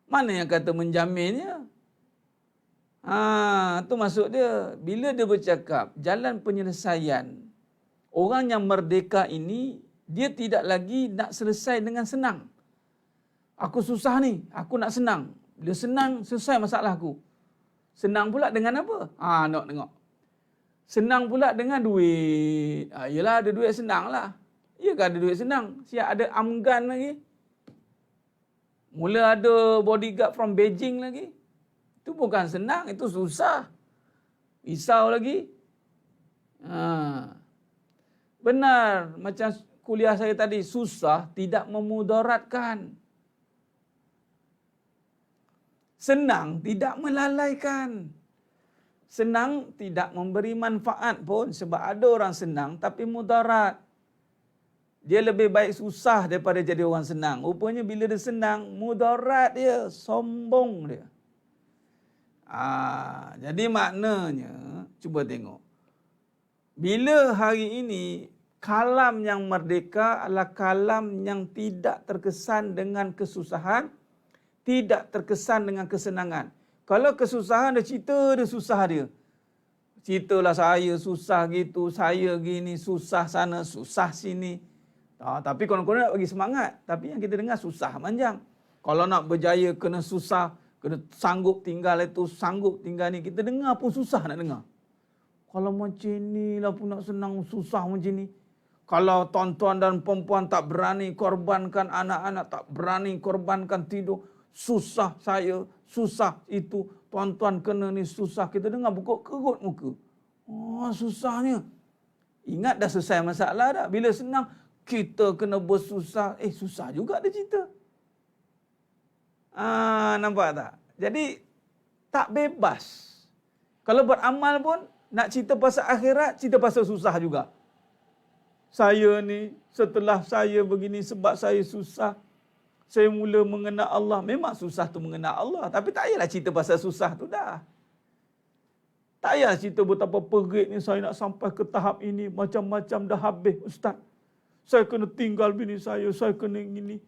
Mana yang kata menjaminnya? Tu maksud dia. Bila dia bercakap jalan penyelesaian, orang yang merdeka ini, dia tidak lagi nak selesai dengan senang. Aku susah ni, aku nak senang. Bila senang, selesai masalah aku. Senang pula dengan apa? Nak tengok. Senang pula dengan duit. Yelah, ada duit senang lah. Ya kan ada duit senang. Siap ada amgan lagi. Mula ada bodyguard from Beijing lagi. Itu bukan senang, itu susah. Risau lagi. Benar, macam kuliah saya tadi, susah tidak memudaratkan. Senang tidak melalaikan. Senang tidak memberi manfaat pun, sebab ada orang senang tapi mudarat. Dia lebih baik susah daripada jadi orang senang. Rupanya bila dia senang, mudarat dia, sombong dia. Jadi maknanya, cuba tengok. Bila hari ini, kalam yang merdeka adalah kalam yang tidak terkesan dengan kesusahan, tidak terkesan dengan kesenangan. Kalau kesusahan dia cerita, dia susah dia. Ceritalah saya susah gitu, saya gini, susah sana, susah sini. Tapi konon-konon nak bagi semangat. Tapi yang kita dengar susah panjang. Kalau nak berjaya kena susah, kena sanggup tinggal itu, sanggup tinggal ni. Kita dengar pun susah nak dengar. Kalau macam ni lah pun nak senang, susah macam ni. Kalau tuan-tuan dan perempuan tak berani korbankan anak-anak, tak berani korbankan tidur, susah saya, susah itu. Tuan-tuan kena ni susah. Kita dengar pukul kerut muka. Susahnya. Ingat dah selesai masalah dah. Bila senang, kita kena bersusah. Susah juga dia cerita. Nampak tak? Jadi, tak bebas. Kalau beramal pun, nak cerita pasal akhirat, cerita pasal susah juga. Saya ni, setelah saya begini sebab saya susah, saya mula mengenal Allah. Memang susah tu mengenal Allah. Tapi tak payahlah cerita pasal susah tu dah. Tak payah cerita betapa perit ni saya nak sampai ke tahap ini. Macam-macam dah habis, Ustaz. Saya kena tinggal bini saya kena gini.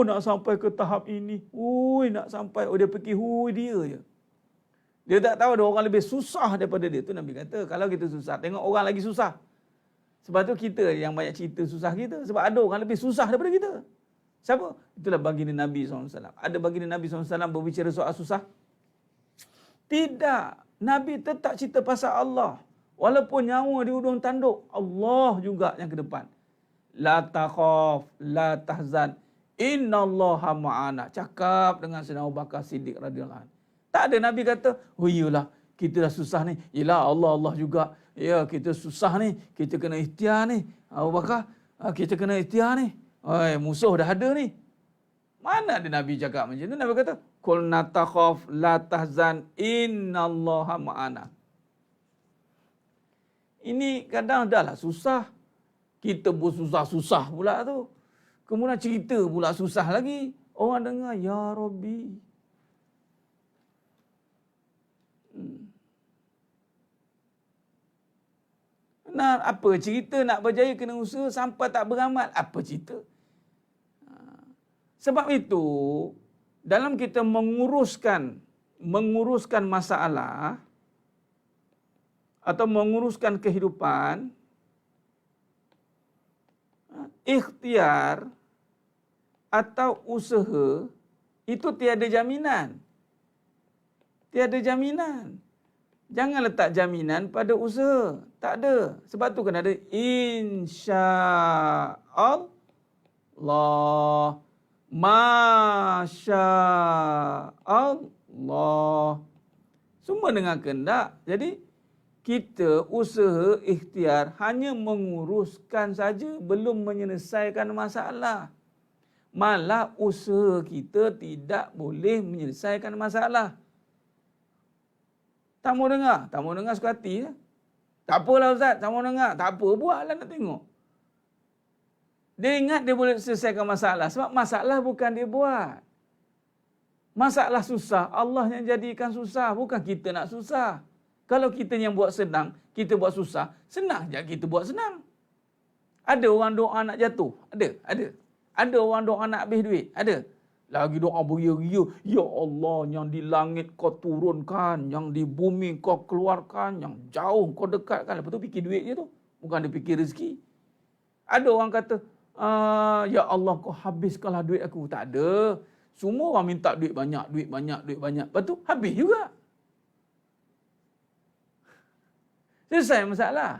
Nak sampai ke tahap ini. Nak sampai. Dia fikir, dia je. Dia tak tahu ada orang lebih susah daripada dia. Tu Nabi kata, kalau kita susah, tengok orang lagi susah. Sebab tu kita yang banyak cerita susah kita. Sebab ada orang lebih susah daripada kita. Siapa? Itulah baginda Nabi SAW. Ada baginda Nabi SAW berbicara soal susah? Tidak. Nabi tetap cerita pasal Allah. Walaupun nyawa di hujung tanduk, Allah juga yang ke depan. La takhaf, la tahzan. Innallaha ma'ana. Cakap dengan Sayyidina Abu Bakar Siddiq radhiyallahu anhu. Tak ada Nabi kata, iyalah, kita dah susah ni. Yelah, Allah juga. Ya, kita susah ni. Kita kena ikhtiar ni. Abu Bakar, kita kena ikhtiar ni. Musuh dah ada ni. Mana ada Nabi cakap macam tu? Nabi kata, Qul natakhaf la tahzan innallaha ma'ana. Ini kadang dah lah susah. Kita bersusah-susah pula tu. Kemudian cerita pula susah lagi. Orang dengar, Ya Rabbi. Nah, apa cerita nak berjaya kena usaha sampai tak beramal? Apa cerita? Sebab itu, dalam kita menguruskan masalah atau menguruskan kehidupan, ikhtiar atau usaha itu tiada jaminan. Tiada jaminan. Jangan letak jaminan pada usaha. Tak ada. Sebab tu kena ada insya-Allah. Masya-Allah. Semua dengan kehendak. Jadi, kita usaha ikhtiar hanya menguruskan saja, belum menyelesaikan masalah. Malah usaha kita tidak boleh menyelesaikan masalah. Tak mau dengar? Tak mau dengar suka hati. Tak apalah Ustaz, tak mau dengar. Tak apa, buatlah nak tengok. Dia ingat dia boleh selesaikan masalah. Sebab masalah bukan dia buat. Masalah susah, Allah yang jadikan susah. Bukan kita nak susah. Kalau kita yang buat senang, kita buat susah, senang je kita buat senang. Ada orang doa nak jatuh? Ada. Ada orang doa nak habis duit? Ada. Lagi doa beria-ria, Ya Allah, yang di langit kau turunkan, yang di bumi kau keluarkan, yang jauh kau dekatkan. Lepas tu fikir duit je tu. Bukan dia fikir rezeki. Ada orang kata, Ya Allah, kau habiskanlah duit aku. Tak ada. Semua orang minta duit banyak. Lepas tu habis juga. Selesai masalah.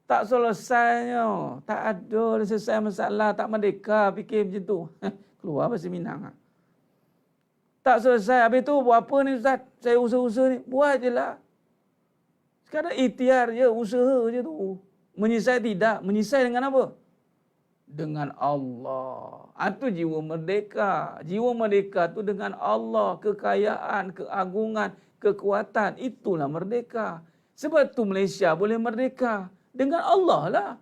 Tak selesainya. Tak ada selesai masalah. Tak merdeka fikir macam tu. Keluar bahasa Minang. Tak selesai. Habis tu buat apa ni Ustaz? Saya usaha-usaha ni. Buat je lah. Sekarang ikhtiar je, usaha je tu. Menyisai tidak. Menyisai dengan apa? Dengan Allah. Itu jiwa merdeka. Jiwa merdeka tu dengan Allah. Kekayaan, keagungan, kekuatan. Itulah merdeka. Sebab tu Malaysia boleh merdeka. Dengan Allah lah.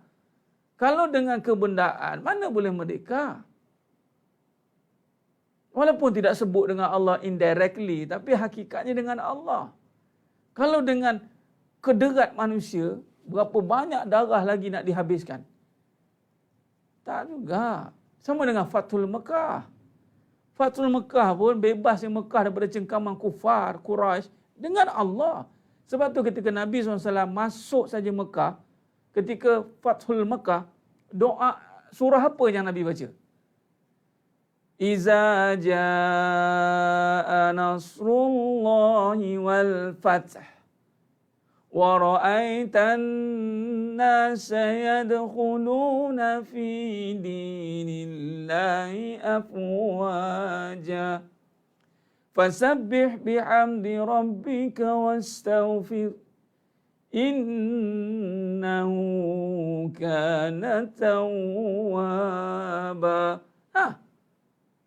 Kalau dengan kebendaan, mana boleh merdeka? Walaupun tidak sebut dengan Allah indirectly, tapi hakikatnya dengan Allah. Kalau dengan kederat manusia, berapa banyak darah lagi nak dihabiskan? Tak juga. Sama dengan Fathul Mekah. Fathul Mekah pun bebasnya Mekah daripada cengkaman kufar, Quraisy dengan Allah. Sebab tu ketika Nabi SAW masuk saja Mekah, ketika Fathul Mekah, doa surah apa yang Nabi baca? Iza jaa nasrullahi wal fath wa ra'aitan nasa yadkhuluna fi dinillahi afwaja fasabbih bihamdi rabbika wastaghfir innahu kana tawwaba.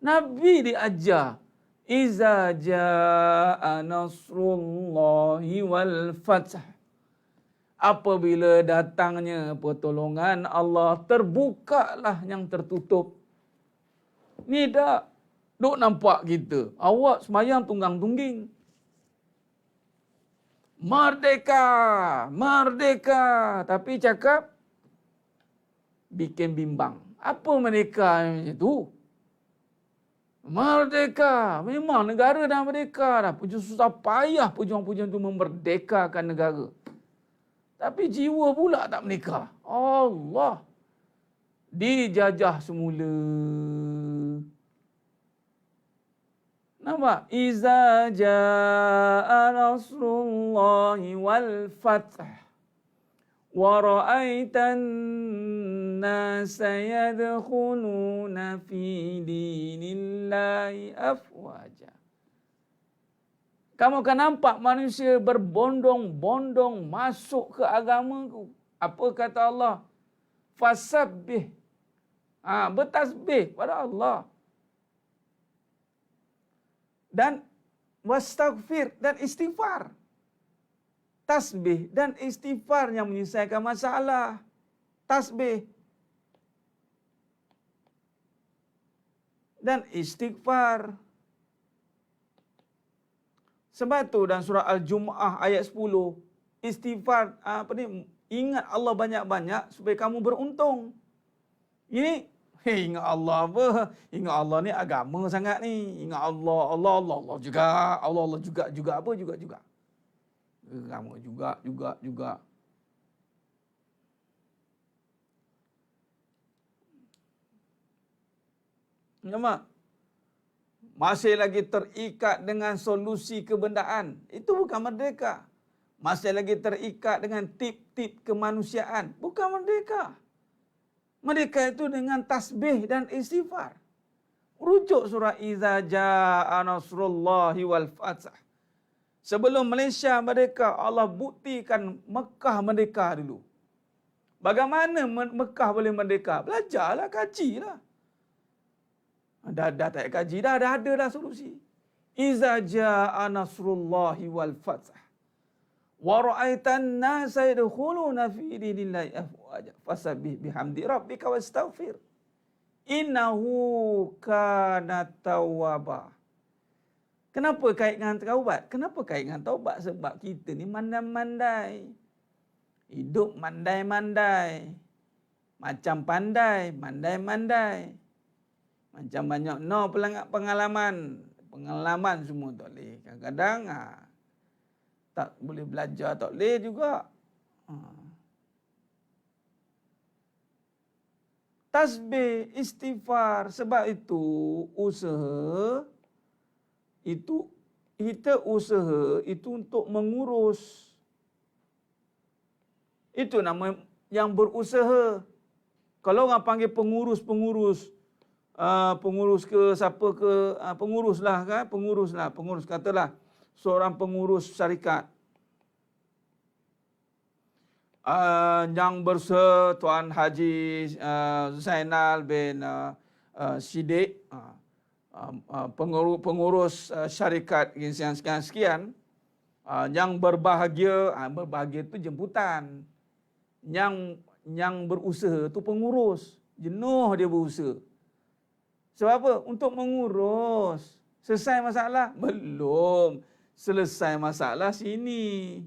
Nabi diajar iza jaa nasrullahi wal fath. Apabila datangnya pertolongan Allah, terbukalah yang tertutup. Ni dah duk nampak kita. Awak semayang tunggang-tungging. Merdeka, merdeka. Tapi cakap bikin bimbang. Apa merdeka macam tu? Merdeka. Memang negara dah merdeka dah. Susah payah pejuang-pejuang itu memerdekakan negara. Tapi jiwa pula tak merdeka. Allah. Dijajah semula. Nampak? Iza jaa nasrullahi wal fath. Wa ra'aitan nasa yadkhuluna fi dinillahi afwaja. Kamu akan nampak manusia berbondong-bondong masuk ke agamaku. Apa kata Allah? Fasabbih. Bertasbih pada Allah. Dan wastaghfir dan istighfar. Tasbih dan istighfar yang menyelesaikan masalah. Tasbih dan istighfar. Sebab tu dalam surah Al-Jumu'ah ayat 10, istighfar ingat Allah banyak-banyak supaya kamu beruntung. Ini ingat Allah apa? Ingat Allah ni agama sangat ni. Ingat Allah, Allah juga. Allah juga apa juga. Agama juga. Nampak? Masih lagi terikat dengan solusi kebendaan. Itu bukan merdeka. Masih lagi terikat dengan tip-tip kemanusiaan. Bukan merdeka. Merdeka itu dengan tasbih dan istighfar. Rujuk surah Iza jaa nasrullahi wal fath. Sebelum Malaysia merdeka, Allah buktikan Mekah merdeka dulu. Bagaimana Mekah boleh merdeka? Belajarlah, kajilah. Dah tak payah kaji dah ada dah solusi. Iza jaa nasrullahi wal fath wa ra'aitan nasa yadkhuluna fi dinillahi afwaja fasabbih bihamdi rabbika wastaghfir innahu kana tawwaba. Kenapa kait dengan taubat? Kenapa kait dengan taubat? Sebab kita ni mandai-mandai. Hidup mandai-mandai. Macam pandai, mandai-mandai. Macam banyak pengalaman. Pengalaman semua tak boleh. Kadang-kadang tak boleh belajar, tak boleh juga. Tasbih, istighfar. Sebab itu usaha itu kita usaha itu untuk mengurus. Itu nama yang berusaha. Kalau orang panggil pengurus-pengurus pengurus ke siapa ke, pengurus lah kan, pengurus katalah seorang pengurus syarikat. Yang Tuan Haji Zainal bin Siddiq, pengurus syarikat sekian-sekian, yang berbahagia, berbahagia itu jemputan. Yang berusaha tu pengurus, jenuh dia berusaha. Sebab apa? Untuk mengurus. Selesai masalah? Belum. Selesai masalah sini.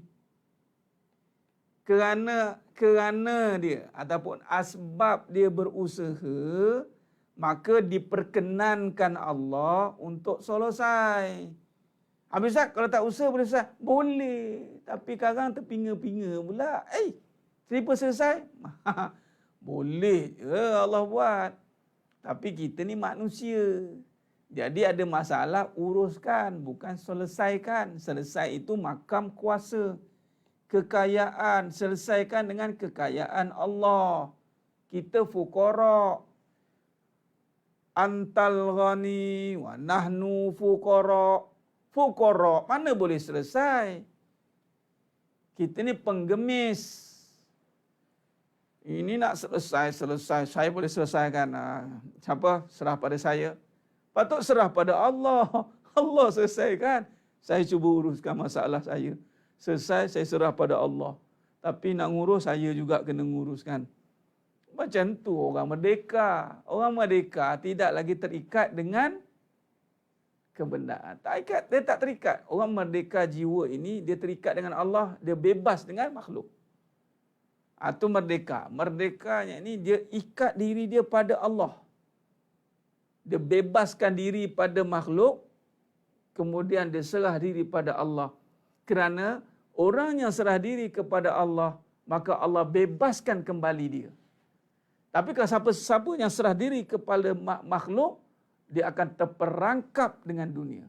Kerana dia ataupun asbab dia berusaha, maka diperkenankan Allah untuk selesai. Habis tak, kalau tak usaha boleh selesai? Boleh. Tapi sekarang terpinga-pinga pula. Seribu selesai? Boleh je Allah buat. Tapi kita ni manusia. Jadi ada masalah, uruskan. Bukan selesaikan. Selesai itu makam kuasa. Kekayaan. Selesaikan dengan kekayaan Allah. Kita fuqara. Antal ghani wa nahnu fuqara. Fuqara. Mana boleh selesai? Kita ni penggemis. Ini nak selesai. Saya boleh selesaikan. Siapa? Serah pada saya. Patut serah pada Allah. Allah selesaikan. Saya cuba uruskan masalah saya. Selesai, saya serah pada Allah. Tapi nak ngurus, saya juga kena nguruskan. Macam tu orang merdeka. Orang merdeka tidak lagi terikat dengan kebendaan. Dia tak terikat. Orang merdeka jiwa ini, dia terikat dengan Allah. Dia bebas dengan makhluk. Itu merdeka. Merdekanya ini dia ikat diri dia pada Allah. Dia bebaskan diri pada makhluk. Kemudian dia serah diri pada Allah. Kerana orang yang serah diri kepada Allah, maka Allah bebaskan kembali dia. Tapi kalau siapa-siapa yang serah diri kepada makhluk, dia akan terperangkap dengan dunia.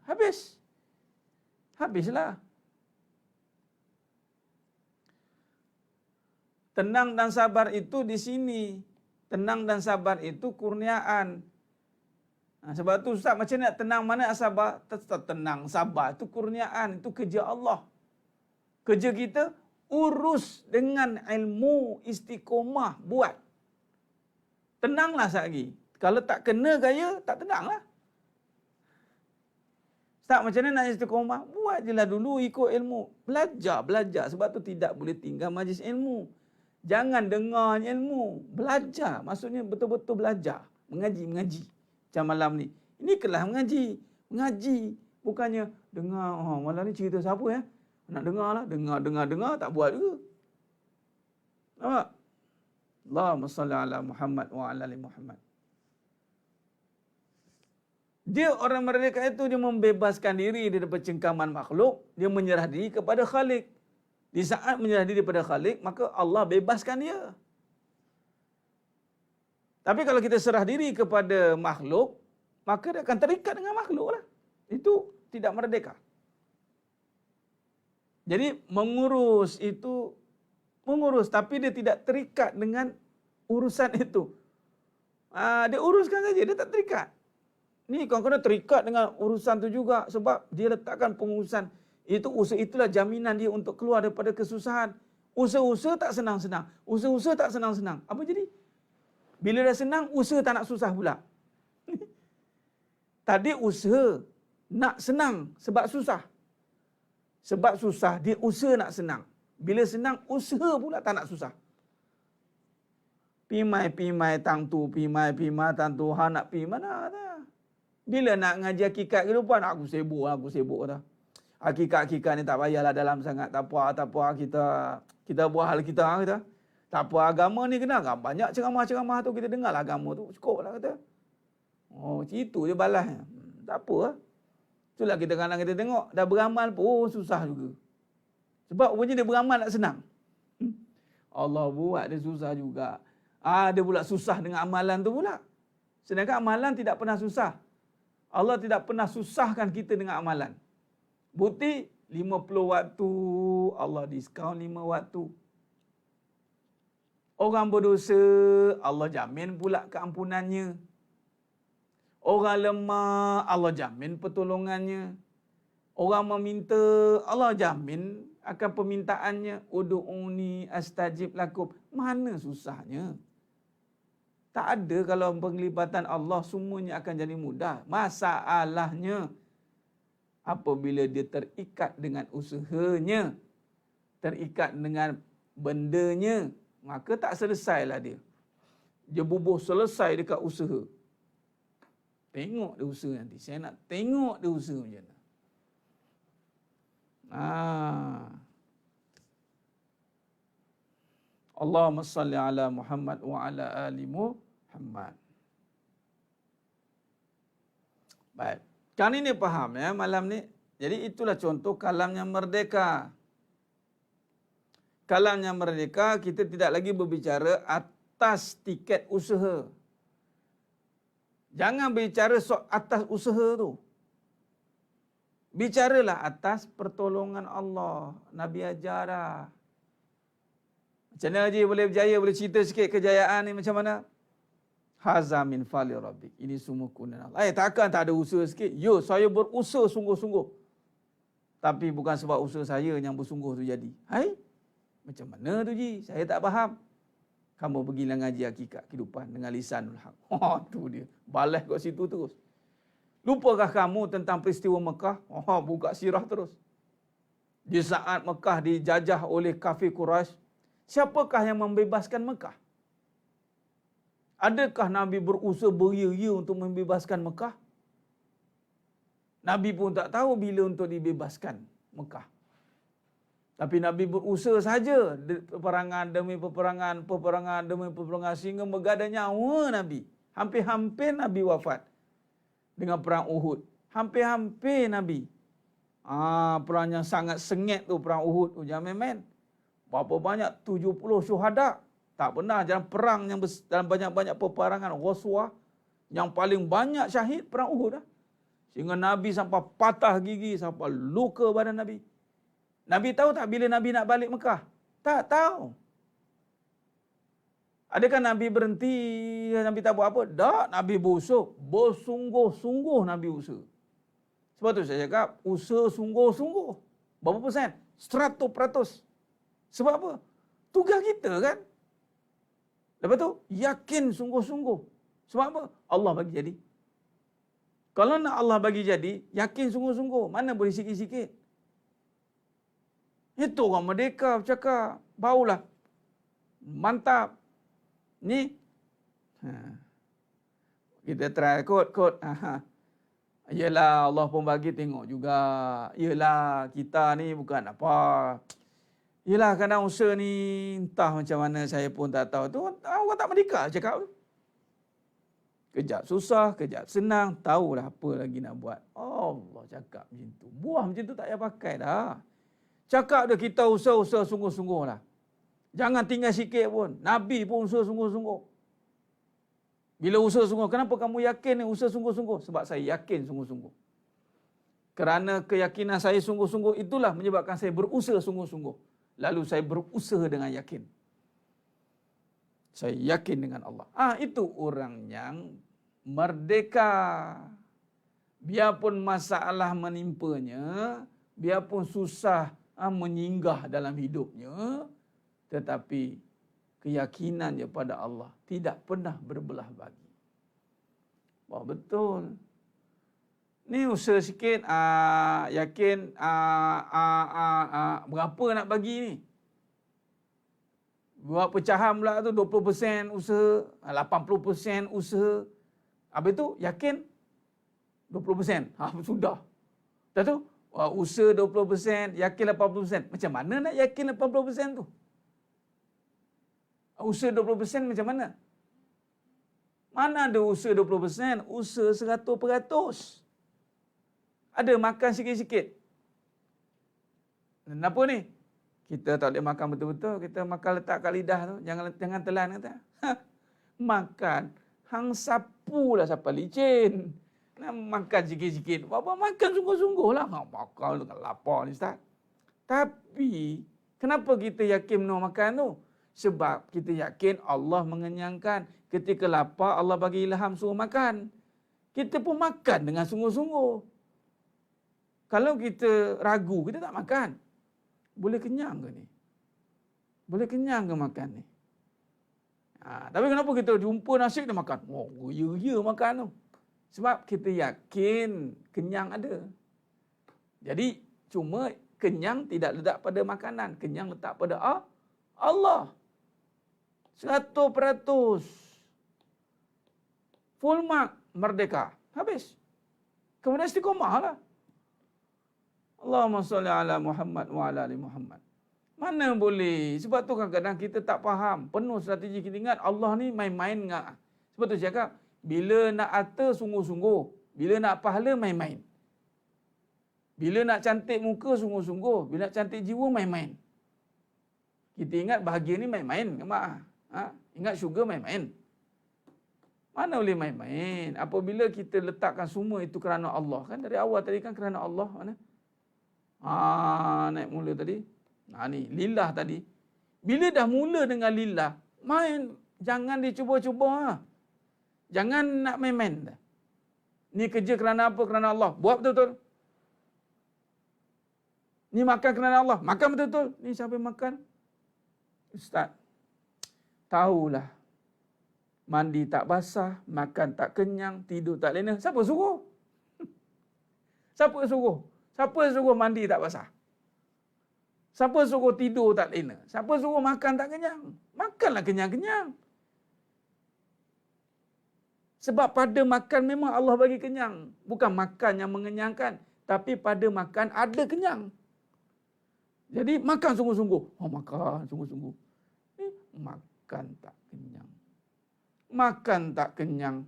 Habislah. Tenang dan sabar itu di sini. Tenang dan sabar itu kurniaan. Sebab tu Ustaz, macam nak tenang, mana sabar? Tenang, sabar itu kurniaan. Itu kerja Allah. Kerja kita, urus dengan ilmu, istiqomah, buat. Tenanglah sekali. Kalau tak kena gaya, tak tenanglah. Ustaz, macam mana nak istiqomah? Buat je lah dulu, ikut ilmu. Belajar. Sebab tu tidak boleh tinggal majlis ilmu. Jangan dengar ilmu. Belajar. Maksudnya betul-betul belajar. Mengaji. Macam malam ni. Ini kelas mengaji. Bukannya dengar. Malam ni cerita siapa ya? Nak dengar lah. Dengar. Tak buat juga. Nampak? Allahumma salli ala Muhammad wa ala ali Muhammad. Dia orang merdeka itu, dia membebaskan diri daripada cengkaman makhluk. Dia menyerah diri kepada Khalik. Di saat menyerah diri pada Khalik, maka Allah bebaskan dia. Tapi kalau kita serah diri kepada makhluk, maka dia akan terikat dengan makhluk lah. Itu tidak merdeka. Jadi mengurus itu, tapi dia tidak terikat dengan urusan itu. Dia uruskan saja, dia tak terikat. Ni kau kena terikat dengan urusan tu juga, sebab dia letakkan pengurusan. Itulah jaminan dia untuk keluar daripada kesusahan. Usaha-usaha tak senang-senang. Apa jadi? Bila dah senang, usaha tak nak susah pula. Tadi usaha nak senang sebab susah. Sebab susah, dia usaha nak senang. Bila senang, usaha pula tak nak susah. Pimai tang tu, nak pi mana dah. Bila nak ngaji hakikat kehidupan, aku sibuk dah. Hakikat ni tak payahlah dalam sangat. Tak apa kita buat hal kita. Tak apa, agama ni kena kan. Banyak ceramah-ceramah tu kita dengar lah agama tu. Cukup lah kata. Itu je balas. Tak apa lah. Itulah kita kadang kita tengok. Dah beramal pun susah juga. Sebab rupanya dia beramal nak senang. Allah buat dia susah juga. Dia pula susah dengan amalan tu pula. Sedangkan amalan tidak pernah susah. Allah tidak pernah susahkan kita dengan amalan. Bukti 50 waktu, Allah diskaun 5 waktu. Orang berdosa, Allah jamin pula keampunannya. Orang lemah, Allah jamin pertolongannya. Orang meminta, Allah jamin akan permintaannya. Udu'uni astajib lakum. Mana susahnya? Tak ada kalau penglibatan Allah semuanya akan jadi mudah. Masalahnya apabila dia terikat dengan usahanya, terikat dengan bendanya, maka tak selesailah dia. Dia bubuh selesai dekat usaha. Tengok dia usaha nanti. Saya nak tengok dia usaha macam mana. Allahumma salli ala Muhammad wa ala ali Muhammad. Baik. Kan ini faham ya malam ni. Jadi itulah contoh kalamnya merdeka. Kalamnya merdeka, kita tidak lagi berbicara atas tiket usaha. Jangan bicara atas usaha tu. Bicaralah atas pertolongan Allah. Nabi ajar dah. Macam mana Haji boleh berjaya, boleh cerita sikit kejayaan ni macam mana? Haza min fali rabbik. Ini semua kurnia Allah. Takkan tak ada usaha sikit? Ya, saya berusaha sungguh-sungguh. Tapi bukan sebab usaha saya yang bersungguh tu jadi. Hai? Macam mana tu Ji? Saya tak faham. Kamu pergilah ngaji hakikat kehidupan dengan lisanul haq. Tu dia. Balas kat situ terus. Lupakah kamu tentang peristiwa Mekah? Buka sirah terus. Di saat Mekah dijajah oleh kafir Quraisy, siapakah yang membebaskan Mekah? Adakah Nabi berusaha beria-ria untuk membebaskan Mekah? Nabi pun tak tahu bila untuk dibebaskan Mekah. Tapi Nabi berusaha saja, peperangan demi peperangan, peperangan demi peperangan, sehingga megada nyawa Nabi. Hampir-hampir Nabi wafat dengan perang Uhud. Hampir-hampir Nabi. Perang yang sangat sengit tu, perang Uhud tu, jangan main-main. Berapa banyak? 70 syuhada. Tak pernah dalam perang yang dalam banyak-banyak peperangan Ghazwah yang paling banyak syahid perang Uhud dah. Sehingga Nabi sampai patah gigi, sampai luka badan Nabi. Nabi tahu tak bila Nabi nak balik Mekah? Tak tahu. Adakah Nabi berhenti, Nabi tak buat apa? Tak, Nabi berusaha. Bersungguh-sungguh Nabi usaha. Sebab tu saya cakap, usaha sungguh-sungguh. Berapa persen? 100%. Sebab apa? Tugas kita kan? Lepas tu, yakin sungguh-sungguh. Sebab apa? Allah bagi jadi. Kalau nak Allah bagi jadi, yakin sungguh-sungguh. Mana boleh sikit-sikit? Itu orang merdeka bercakap. Baulah. Mantap. Ni. Kita try kod. Yelah, Allah pun bagi tengok juga. Yelah, kita ni bukan apa. Yelah, kadang usaha ni entah macam mana saya pun tak tahu. Tu orang tak merdeka cakap. Kejap susah, kejap senang. Tahulah apa lagi nak buat. Allah cakap macam tu. Buah macam tu tak payah pakai dah. Cakap dah kita usaha sungguh-sungguh lah. Jangan tinggal sikit pun. Nabi pun usaha sungguh-sungguh. Bila usaha sungguh, kenapa kamu yakin usaha sungguh-sungguh? Sebab saya yakin sungguh-sungguh. Kerana keyakinan saya sungguh-sungguh itulah menyebabkan saya berusaha sungguh-sungguh. Lalu saya berusaha dengan yakin. Saya yakin dengan Allah. Itu orang yang merdeka. Biarpun masalah menimpanya, biarpun susah menyinggah dalam hidupnya, tetapi keyakinannya pada Allah tidak pernah berbelah bagi. Wah, betul. Ni usaha sikit, yakin berapa nak bagi ni? Buat pecahan pula tu 20% usaha, 80% usaha. Habis tu yakin 20%. Sudah. Lepas tu usaha 20%, yakin 80%. Macam mana nak yakin 80% tu? Usaha 20% macam mana? Mana ada usaha 20%? Usaha 100%. Ada makan sikit-sikit. Kenapa ni? Kita tak boleh makan betul-betul. Kita makan letak kat lidah tu. Jangan telan kata. Makan. Hang sapu lah siapa licin. Nak makan sikit-sikit. Apa makan sungguh-sungguh lah. Makan dengan lapar ni Ustaz. Tapi, kenapa kita yakin menua makan tu? Sebab kita yakin Allah mengenyangkan. Ketika lapar, Allah bagi ilham suruh makan. kita pun makan dengan sungguh-sungguh. Kalau kita ragu, kita tak makan. Boleh kenyang ke ni? Boleh kenyang ke makan ni? Tapi kenapa kita jumpa nasi kita makan? Oh, ya makan tu. Sebab kita yakin kenyang ada. Jadi, cuma kenyang tidak letak pada makanan. Kenyang letak pada Allah. 100%. Full mark, merdeka. Habis. Kemudian istiqomah lah. Allahumma salli ala Muhammad wa ala ali Muhammad. Mana boleh? Sebab tu kadang-kadang kita tak faham. Penuh strategi kita ingat Allah ni main-main enggak. Sebab tu cakap, bila nak harta sungguh-sungguh. Bila nak pahala main-main. Bila nak cantik muka sungguh-sungguh. Bila nak cantik jiwa main-main. Kita ingat bahagia ni main-main. Ingat syurga main-main. Mana boleh main-main? Apabila kita letakkan semua itu kerana Allah. Kan dari awal tadi kan kerana Allah. Mana? Naik mula tadi. Ni lillah tadi. Bila dah mula dengan lillah, main. Jangan dicuba-cuba. Jangan nak main-main. Ni kerja kerana apa? Kerana Allah. Buat betul-betul. Ni makan kerana Allah. Makan betul-betul. Ni siapa makan? Ustaz. Tahulah. Mandi tak basah. Makan tak kenyang. Tidur tak lena. Siapa suruh? Siapa suruh? Siapa suruh mandi tak basah? Siapa suruh tidur tak lena? Siapa suruh makan tak kenyang? Makanlah kenyang-kenyang. Sebab pada makan memang Allah bagi kenyang. Bukan makan yang mengenyangkan. Tapi pada makan ada kenyang. Jadi makan sungguh-sungguh. Makan sungguh-sungguh. Makan tak kenyang. Makan tak kenyang.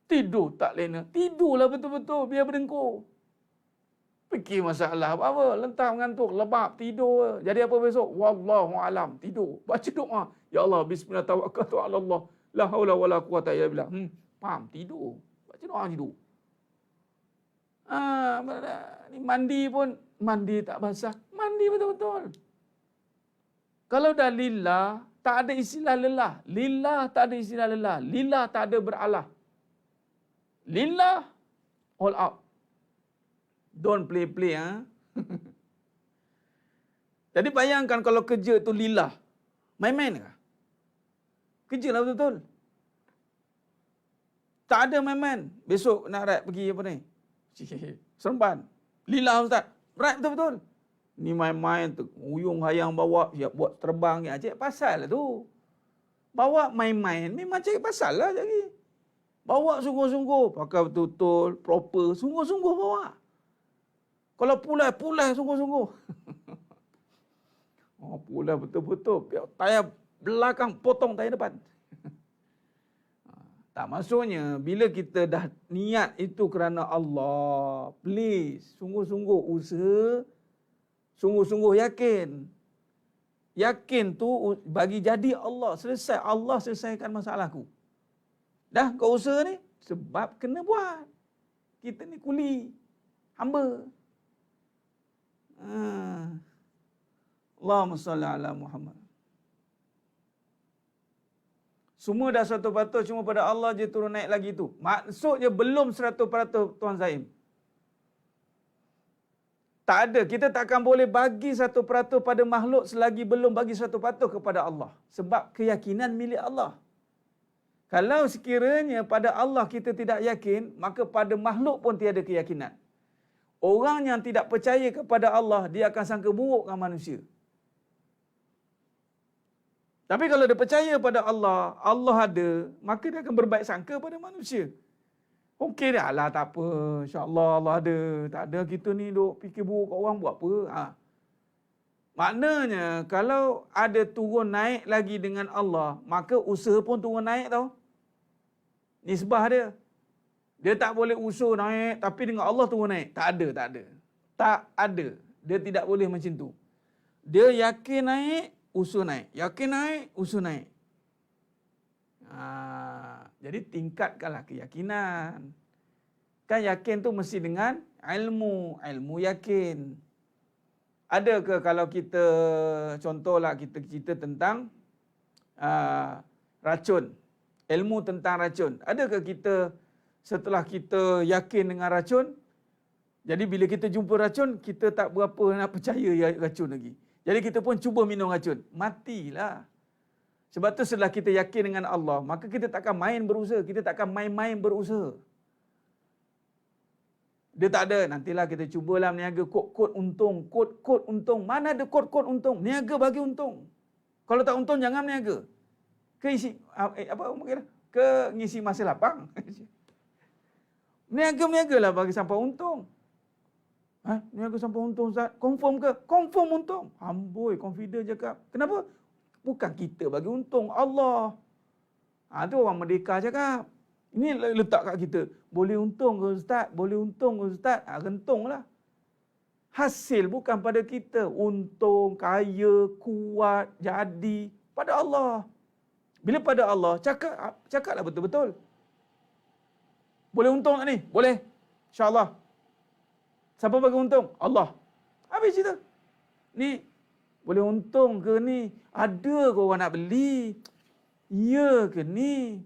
Tidur tak lena. Tidurlah betul-betul. Biar berdengkur. Fikir masalah apa-apa. Lentang mengantuk. Lebab. Tidur. Jadi apa besok? Wallahualam. Tidur. Baca doa. Ya Allah. Bismillah tawakkaltu ala Allah. La haula wala quwata illa billah. Faham? Tidur. Baca doa tidur. Ni mandi pun. Mandi tak basah. Mandi betul-betul. Kalau dah lillah. Tak ada istilah lelah. Lillah tak ada istilah lelah. Lillah tak ada beralah. Lillah all out. Don't play. Jadi bayangkan kalau kerja tu lillah. Main-main ke? Kerja lah betul-betul. Tak ada main-main. Besok nak ride pergi apa ni? Seremban. Lillah Ustaz. Ride betul-betul. Ni main-main tu. Uyung hayang bawa. Siap buat terbang. Cik pasal lah tu. Bawa main-main. Memang cik pasal lah lagi. Bawa sungguh-sungguh. Pakai betul-betul. Proper. Sungguh-sungguh bawa. Kalau pulai sungguh-sungguh. Pulai betul-betul. Tayar belakang potong tayar depan. Tak maksudnya bila kita dah niat itu kerana Allah. Please. Sungguh-sungguh usaha. Sungguh-sungguh yakin. Yakin tu bagi jadi Allah. Selesai. Allah selesaikan masalahku. Dah kau usaha ni. Sebab kena buat. Kita ni kuli. Hamba. Allahumma salli ala Muhammad. Semua dah 100%, cuma pada Allah je turun naik lagi tu. Maksudnya belum 100% Tuan Zaim. Tak ada. Kita takkan boleh bagi 100% pada makhluk selagi belum bagi 100% kepada Allah. Sebab keyakinan milik Allah. Kalau sekiranya pada Allah kita tidak yakin, maka pada makhluk pun tiada keyakinan. Orang yang tidak percaya kepada Allah, dia akan sangka buruk dengan manusia. Tapi kalau dia percaya pada Allah, Allah ada, maka dia akan berbaik sangka pada manusia. Okey dah, alah tak apa, insya-Allah Allah ada. Tak ada kita ni duk fikir buruk kat orang buat apa? Maknanya kalau ada turun naik lagi dengan Allah, maka usaha pun turun naik tau. Nisbah dia. Dia tak boleh usaha naik tapi dengan Allah turun naik. Tak ada. Tak ada. Dia tidak boleh macam tu. Dia yakin naik, usaha naik. Yakin naik, usaha naik. Jadi tingkatkanlah keyakinan. Kan yakin tu mesti dengan ilmu. Ilmu yakin. Ada ke kalau kita, contohlah kita cerita tentang racun. Ilmu tentang racun. Ada ke kita Setelah kita yakin dengan racun, jadi bila kita jumpa racun, kita tak berapa nak percaya racun lagi. Jadi kita pun cuba minum racun. Matilah. Sebab tu setelah kita yakin dengan Allah, maka kita takkan main berusaha. Kita takkan main-main berusaha. Dia tak ada. Nantilah kita cubalah meniaga kod-kod untung. Kod-kod untung. Mana ada kod-kod untung? Niaga bagi untung. Kalau tak untung, jangan meniaga. Ke isi, ke ngisi masa lapang. Meniaga-meniagalah bagi sampai untung. Niaga sampai untung Ustaz. Confirm ke? Confirm untung. Amboi, confident cakap. Kenapa? Bukan kita bagi untung. Allah. Tu orang merdeka cakap. Ini letak kat kita. Boleh untung ke Ustaz? Boleh untung ke Ustaz? Rentunglah. Hasil bukan pada kita. Untung, kaya, kuat, jadi. Pada Allah. Bila pada Allah, cakaplah betul-betul. Boleh untung tak ni? Boleh. InsyaAllah. Siapa bagi untung? Allah. Habis cerita. Ni, boleh untung ke ni? Ada ke orang nak beli? Ya ke ni?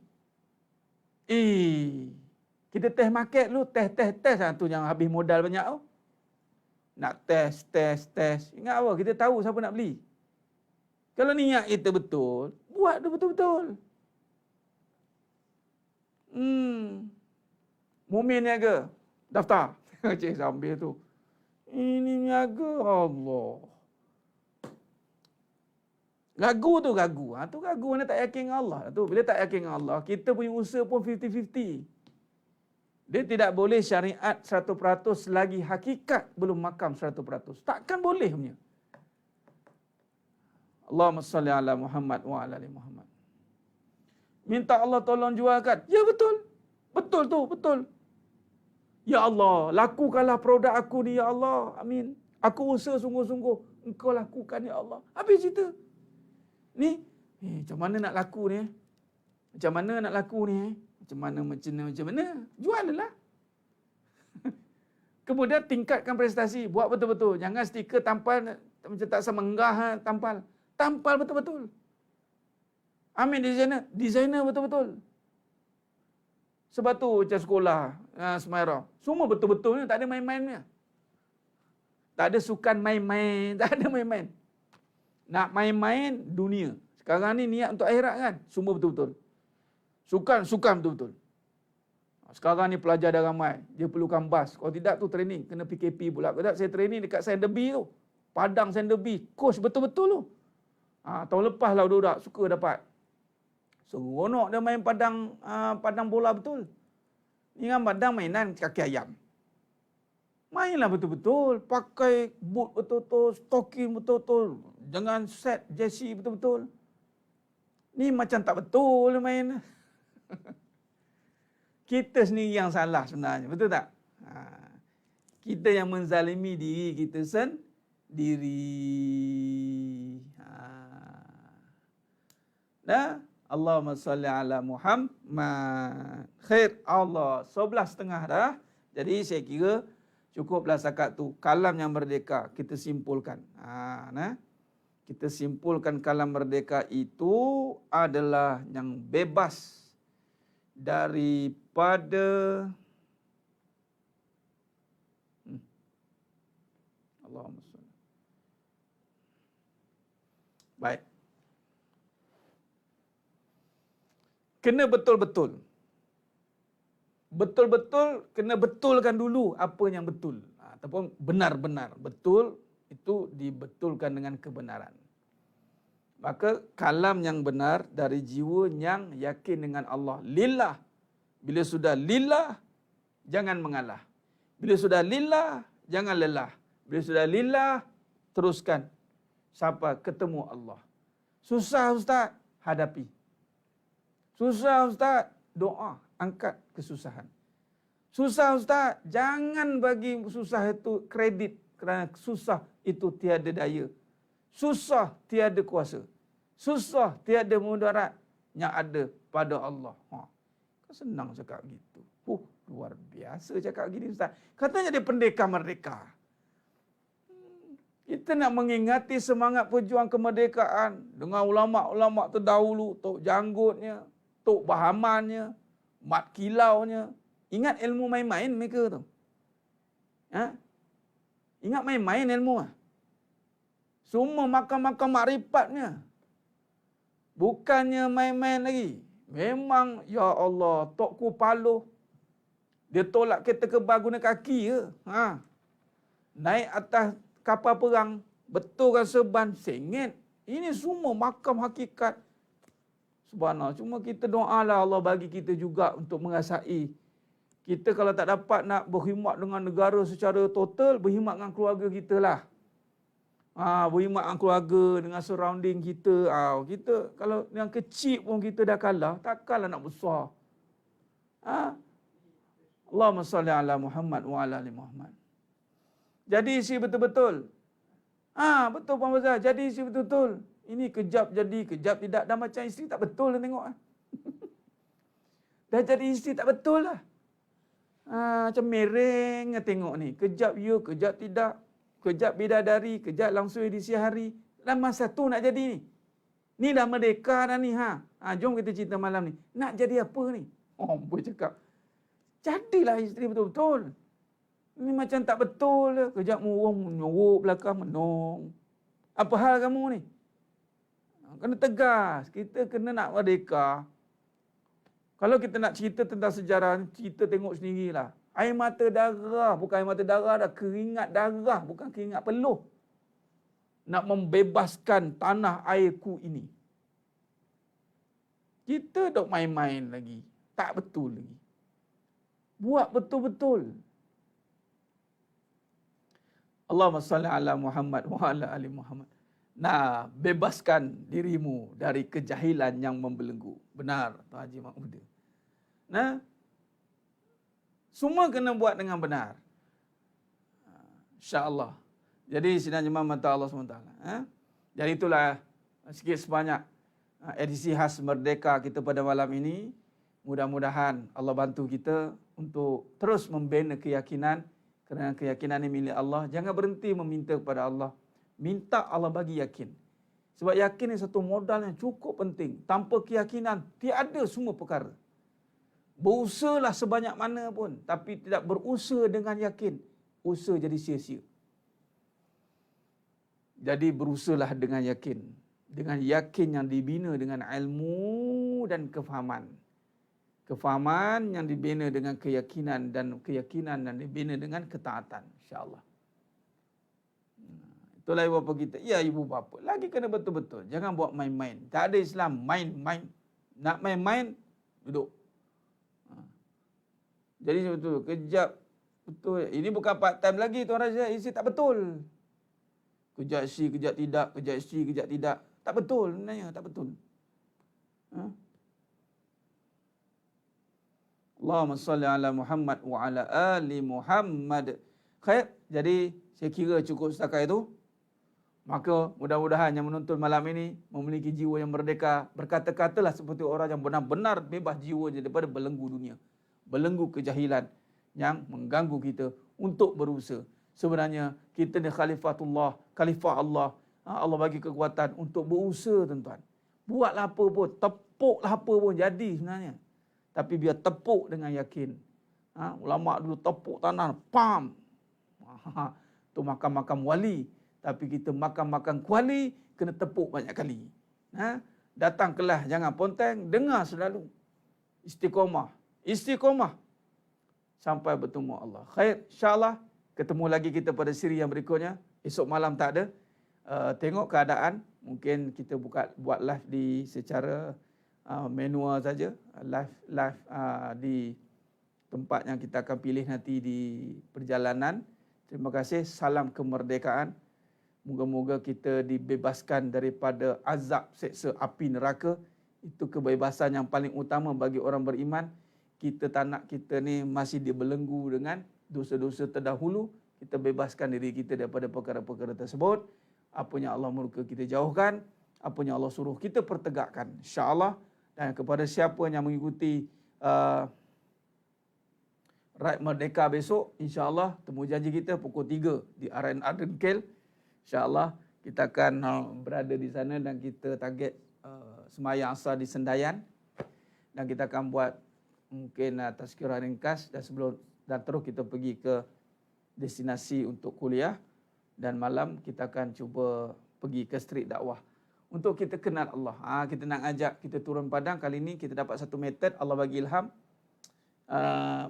Kita test market dulu. Test lah tu yang habis modal banyak tu. Nak test. Ingat apa? Kita tahu siapa nak beli. Kalau niat kita betul, buat tu betul-betul. Mumin niaga. Daftar. Cik sambil tu. Ini niaga Allah. Ragu tu ragu. Tu ragu mana tak yakin dengan Allah. Tu bila tak yakin dengan Allah, kita punya usaha pun 50-50. Dia tidak boleh syariat 100% selagi hakikat belum makam 100%. Takkan boleh punya. Allahumma salli ala Muhammad wa ala ali Muhammad. Minta Allah tolong jualkan. Ya betul. Betul tu, betul. Ya Allah, lakukanlah produk aku ni ya Allah. Amin. Aku usaha sungguh-sungguh. Engkau lakukan ya Allah. Habis cerita. Ni, macam mana nak laku ni? Macam mana nak laku ni? Macam mana? Jual lah. Kemudian tingkatkan prestasi. Buat betul-betul. Jangan stiker tampal macam tak semenggah tampal. Tampal betul-betul. Ambil designer betul-betul. Sebab tu macam sekolah Semairah. Semua betul-betul ni, tak ada main-mainnya. Tak ada sukan main-main, tak ada main-main. Nak main-main dunia. Sekarang ni niat untuk akhirat kan? Semua betul-betul. Sukan betul-betul. Sekarang ni pelajar dah ramai. Dia perlukan bas. Kalau tidak tu training. Kena PKP pula. Kalau tak saya training dekat Sanderby tu. Padang Sanderby. Coach betul-betul tu. Tahun lepas lah budak-budak suka dapat. Seronok dia main padang bola betul. Ni kan padang mainan kaki ayam. Mainlah betul-betul. Pakai boot betul-betul. Stocking betul-betul. Dengan set jersey betul-betul. Ni macam tak betul main. Kita sendiri yang salah sebenarnya. Betul tak? Kita yang menzalimi diri kita sendiri. Dah? Allahumma salli ala Muhammad. Khair Allah. 11.30 dah. Jadi saya kira cukuplah setakat tu. Kalam yang merdeka kita simpulkan. Kita simpulkan kalam merdeka itu adalah yang bebas daripada Allahumma salli. Baik. Kena betul-betul. Betul-betul kena betulkan dulu apa yang betul. Ataupun benar-benar. Betul itu dibetulkan dengan kebenaran. Maka kalam yang benar dari jiwa yang yakin dengan Allah. Lillah. Bila sudah lillah, jangan mengalah. Bila sudah lillah, jangan lelah. Bila sudah lillah, teruskan. Sampai ketemu Allah. Susah Ustaz, hadapi. Susah Ustaz, doa. Angkat kesusahan. Susah Ustaz, jangan bagi susah itu kredit. Kerana susah itu tiada daya. Susah tiada kuasa. Susah tiada mudarat. Yang ada pada Allah. Senang cakap gitu. Luar biasa cakap gini Ustaz. Katanya dia pendekar merdeka. Kita nak mengingati semangat pejuang kemerdekaan dengan ulama-ulama terdahulu, Tok Janggutnya, Tok Bahamannya, Mat Kilaunya. Ingat ilmu main-main mereka tu. Ha? Ingat main-main ilmu ah. Semua makan-makan makrifatnya. Bukannya main-main lagi. Memang ya Allah, tokku paluh. Dia tolak kereta kebal guna kaki ke? Ha. Naik atas kapal perang, betulkan serban, sengit. Ini semua makam hakikat. Subhanallah. Cuma kita doalah Allah bagi kita juga untuk mengasai. Kita kalau tak dapat nak berkhidmat dengan negara secara total, berkhidmat dengan keluarga kita lah. Berkhidmat dengan keluarga, dengan surrounding kita. Kita kalau yang kecil pun kita dah kalah, takkanlah nak besar. Allahumma salli ala Muhammad wa ala ali Muhammad. Jadi isi betul-betul. Betul Puan Fazal. Jadi isi betul-betul. Ini kejap jadi, kejap tidak. Dah macam isteri tak betul lah tengok. Dah jadi isteri tak betul lah. Macam mereng tengok ni. Kejap ya, kejap tidak. Kejap bidadari, kejap langsung di siang hari. Dalam masa tu nak jadi ni. Ni dah merdeka dah ni. Jom kita cerita malam ni. Nak jadi apa ni? Boleh cakap. Jadilah isteri betul-betul. Ini macam tak betul lah. Kejap murung, menyorok belakang, menong. Apa hal kamu ni? Kena tegas. Kita kena nak merdeka. Kalau kita nak cerita tentang sejarah, kita tengok sendirilah. Air mata darah. Bukan air mata darah dah. Keringat darah. Bukan keringat peluh. Nak membebaskan tanah airku ini. Kita dok main-main lagi. Tak betul lagi. Buat betul-betul. Allahumma salli ala Muhammad wa ala ali Muhammad. Nah, bebaskan dirimu dari kejahilan yang membelenggu. Benar, Tuan Haji Mak Muda. Nah, semua kena buat dengan benar. InsyaAllah. Jadi, sidang jemaah mata Allah SWT. Jadi itulah sikit sebanyak edisi khas Merdeka kita pada malam ini. Mudah-mudahan Allah bantu kita untuk terus membina keyakinan. Kerana keyakinan ini milik Allah. Jangan berhenti meminta kepada Allah. Minta Allah bagi yakin. Sebab yakin ni satu modal yang cukup penting. Tanpa keyakinan, tiada semua perkara. Berusahalah sebanyak mana pun. Tapi tidak berusaha dengan yakin. Usaha jadi sia-sia. Jadi berusahalah dengan yakin. Dengan yakin yang dibina dengan ilmu dan kefahaman. Kefahaman yang dibina dengan keyakinan dan keyakinan yang dibina dengan ketaatan. InsyaAllah. Itulah ibu bapa kita. Ya ibu bapa. Lagi kena betul-betul. Jangan buat main-main. Tak ada Islam main-main. Nak main-main, duduk. Jadi betul. Kejap. Betul. Ini bukan part time lagi Tuan Raja. Isi tak betul. Kejap si, kejap tidak. Kejap si, kejap tidak. Tak betul sebenarnya. Tak betul. Allahumma salli ala Muhammad wa ala ali Muhammad. Khair. Jadi saya kira cukup setakat itu. Maka mudah-mudahan yang menonton malam ini memiliki jiwa yang merdeka. Berkata-katalah seperti orang yang benar-benar bebas jiwanya daripada belenggu dunia. Belenggu kejahilan yang mengganggu kita untuk berusaha. Sebenarnya kita ni khalifatullah, khalifah Allah. Allah bagi kekuatan untuk berusaha tuan-tuan. Buatlah apa pun, tepuklah apa pun jadi sebenarnya. Tapi biar tepuk dengan yakin. Ulama dulu tepuk tanah, pam. Tu makam-makam wali. Tapi kita makan-makan kuali, kena tepuk banyak kali. Datang kelas, jangan ponteng, dengar selalu. Istiqomah. Istiqomah. Sampai bertemu Allah. Khair, insyaAllah. Ketemu lagi kita pada siri yang berikutnya. Esok malam tak ada. Tengok keadaan. Mungkin kita buat live di secara manual saja. Live di tempat yang kita akan pilih nanti di perjalanan. Terima kasih. Salam kemerdekaan. Moga-moga kita dibebaskan daripada azab seksa api neraka. Itu kebebasan yang paling utama bagi orang beriman. Kita tak nak kita ni masih dibelenggu dengan dosa-dosa terdahulu. Kita bebaskan diri kita daripada perkara-perkara tersebut. Apa yang Allah murka kita jauhkan. Apa yang Allah suruh kita pertegakkan. InsyaAllah. Dan kepada siapa yang mengikuti Raid Merdeka besok, insyaAllah temu janji kita pukul 3 di Arena Ardenkel. InsyaAllah kita akan berada di sana dan kita target semayang asar di Sendayan. Dan kita akan buat mungkin tazkirah ringkas dan terus kita pergi ke destinasi untuk kuliah, dan malam kita akan cuba pergi ke street dakwah untuk kita kenal Allah. Kita nak ajak kita turun padang. Kali ini kita dapat satu metod, Allah bagi ilham.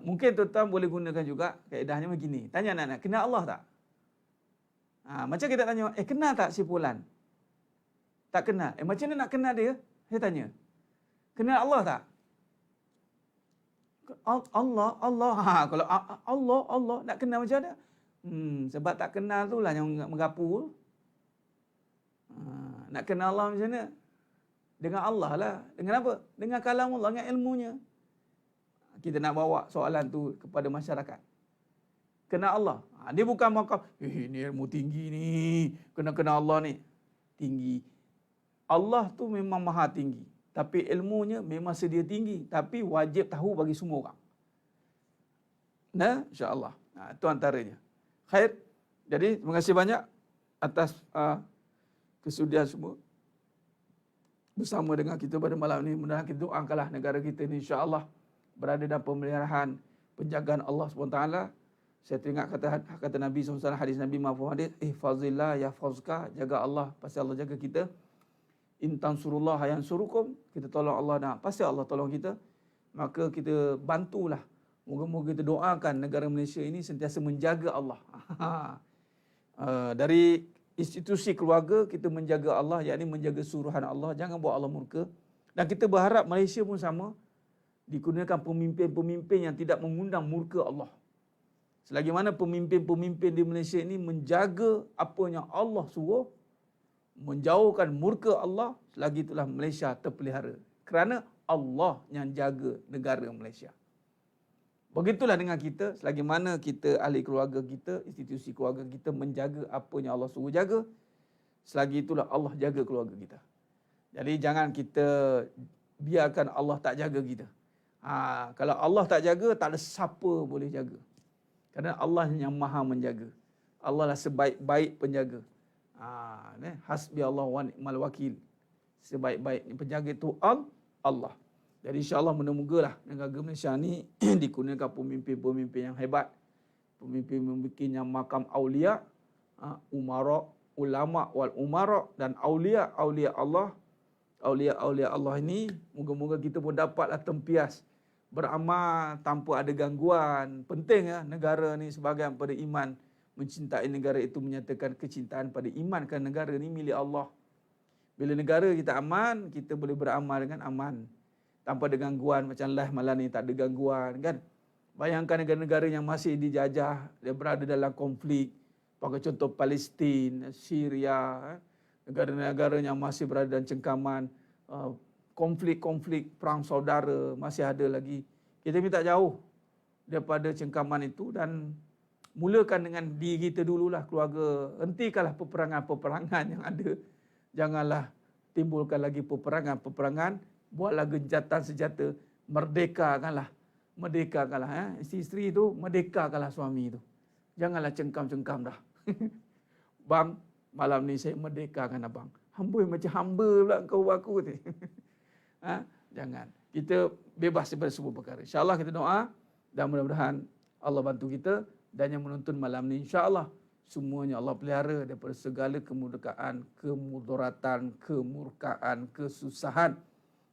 Mungkin tuan-tuan boleh gunakan juga. Kaedahnya begini, tanya anak-anak, kenal Allah tak? Macam kita tanya, kenal tak si Fulan? Tak kenal. Macam mana nak kenal dia? Saya tanya, kenal Allah tak? Allah. Kalau Allah nak kenal macam mana? Sebab tak kenal tu lah yang menggapu. Nak kenal Allah macam mana? Dengan Allah lah. Dengan apa? Dengan kalam Allah, dengan ilmunya. Kita nak bawa soalan tu kepada masyarakat. Kenal Allah. Dia bukan makam, ni ilmu tinggi ni. Kena Allah ni. Tinggi. Allah tu memang maha tinggi. Tapi ilmunya memang sedia tinggi. Tapi wajib tahu bagi semua orang. Nah, insyaAllah. Itu antaranya. Khair. Jadi, terima kasih banyak atas kesudian semua bersama dengan kita pada malam ini. Mudah-mudahan kita doakanlah negara kita ini insya-Allah berada dalam pemeliharaan penjagaan Allah SWT. Saya teringat kata Nabi SAW, hadis Nabi Muhammad hadis, ihfazillah yahfazka, jaga Allah pasti Allah jaga kita. In tansurullah yansurukum, kita tolong Allah dah pasti Allah tolong kita. Maka kita bantulah. Moga-moga kita doakan negara Malaysia ini sentiasa menjaga Allah. Dari institusi keluarga kita menjaga Allah, yakni menjaga suruhan Allah, jangan buat Allah murka. Dan kita berharap Malaysia pun sama, dikurniakan pemimpin-pemimpin yang tidak mengundang murka Allah. Selagi mana pemimpin-pemimpin di Malaysia ini menjaga apa yang Allah suruh, menjauhkan murka Allah, selagi itulah Malaysia terpelihara. Kerana Allah yang jaga negara Malaysia. Begitulah dengan kita, selagi mana kita, ahli keluarga kita, institusi keluarga kita menjaga apa yang Allah suruh jaga, selagi itulah Allah jaga keluarga kita. Jadi jangan kita biarkan Allah tak jaga kita. Kalau Allah tak jaga, tak ada siapa boleh jaga. Kerana Allah yang maha menjaga. Allah lah sebaik-baik penjaga. Hasbi Allah wa ni'mal wakil. Sebaik-baik penjaga itu Allah. Jadi insya-Allah moga-mogalah negara Malaysia ni dikurniakan pemimpin-pemimpin yang hebat, pemimpin-pemimpin yang makam aulia, umara, ulama wal umara, dan aulia Allah. Aulia Allah ini moga-moga kita pun dapatlah tempias beramal tanpa ada gangguan. Penting negara ni sebagai pada iman, mencintai negara itu menyatakan kecintaan pada iman, kerana negara ni milik Allah. Bila negara kita aman, kita boleh beramal dengan aman. Tanpa ada gangguan, macam malam ni tak ada gangguan kan. Bayangkan negara-negara yang masih dijajah, dia berada dalam konflik. Pakai contoh Palestin, Syria, negara-negara yang masih berada dalam cengkaman, konflik-konflik perang saudara masih ada lagi. Kita minta jauh daripada cengkaman itu dan mulakan dengan diri kita dululah, keluarga. Hentikanlah peperangan-peperangan yang ada. Janganlah timbulkan lagi peperangan-peperangan. Buatlah gencatan senjata, merdekakanlah. Isteri-isteri itu merdekakanlah suami itu. Janganlah cengkam-cengkam dah. Bang, malam ni saya merdekakan abang. Hamba macam hamba pula kau aku ni. Jangan. Kita bebas daripada semua perkara. InsyaAllah kita doa dan mudah-mudahan Allah bantu kita, dan yang menonton malam ni insyaAllah semuanya Allah pelihara daripada segala kemudaratan, kemudaratan, kemurkaan, kesusahan.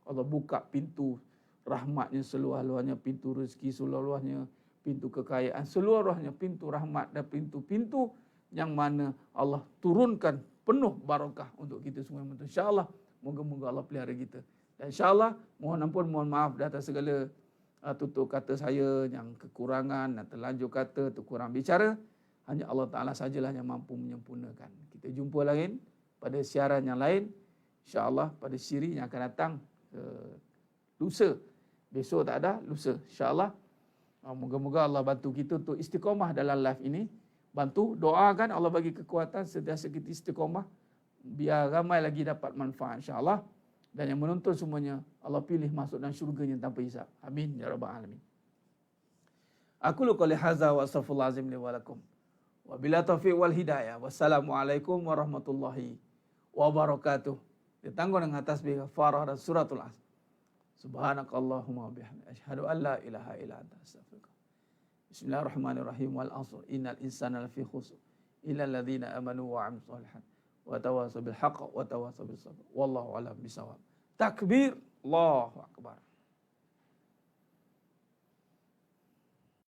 Allah buka pintu rahmatnya seluas-luasnya, pintu rezeki seluas-luasnya, pintu kekayaan seluas-luasnya, pintu rahmat dan pintu-pintu yang mana Allah turunkan penuh barakah untuk kita semua. InsyaAllah, moga-moga Allah pelihara kita. Dan insyaAllah, mohon ampun, mohon maaf atas segala tutur kata saya yang kekurangan dan terlanjur kata, terkurang bicara. Hanya Allah Ta'ala sajalah yang mampu menyempurnakan. Kita jumpa lain pada siaran yang lain. InsyaAllah pada siri yang akan datang lusa. Besok tak ada, lusa. InsyaAllah. Moga-moga Allah bantu kita untuk istiqamah dalam live ini. Bantu, doakan Allah bagi kekuatan sentiasa kita istiqamah. Biar ramai lagi dapat manfaat insyaAllah. Dan yang menonton semuanya, Allah pilih masuk dalam syurganya tanpa hisab. Amin. Ya Rabbal Alamin. Aku qouli hadza wa astaghfirullahalazim li wa lakum. Wa bila taufiq wal hidayah. Wassalamualaikum warahmatullahi wabarakatuh. Ditanggung dengan tasbih kafarah dan suratul Asr. Subhanakallahumma wa bihamdika asyhadu an la ilaha illa anta astaghfiruka. Bismillahirrahmanirrahim. Wal 'asr innal insana lafi khusr illa alladziina amanu wa 'amilus shalihat wa tawassaw bil haqqi wa tawassaw bis sabr. Wallahu a'lam bisawab. Takbir, Allahu akbar.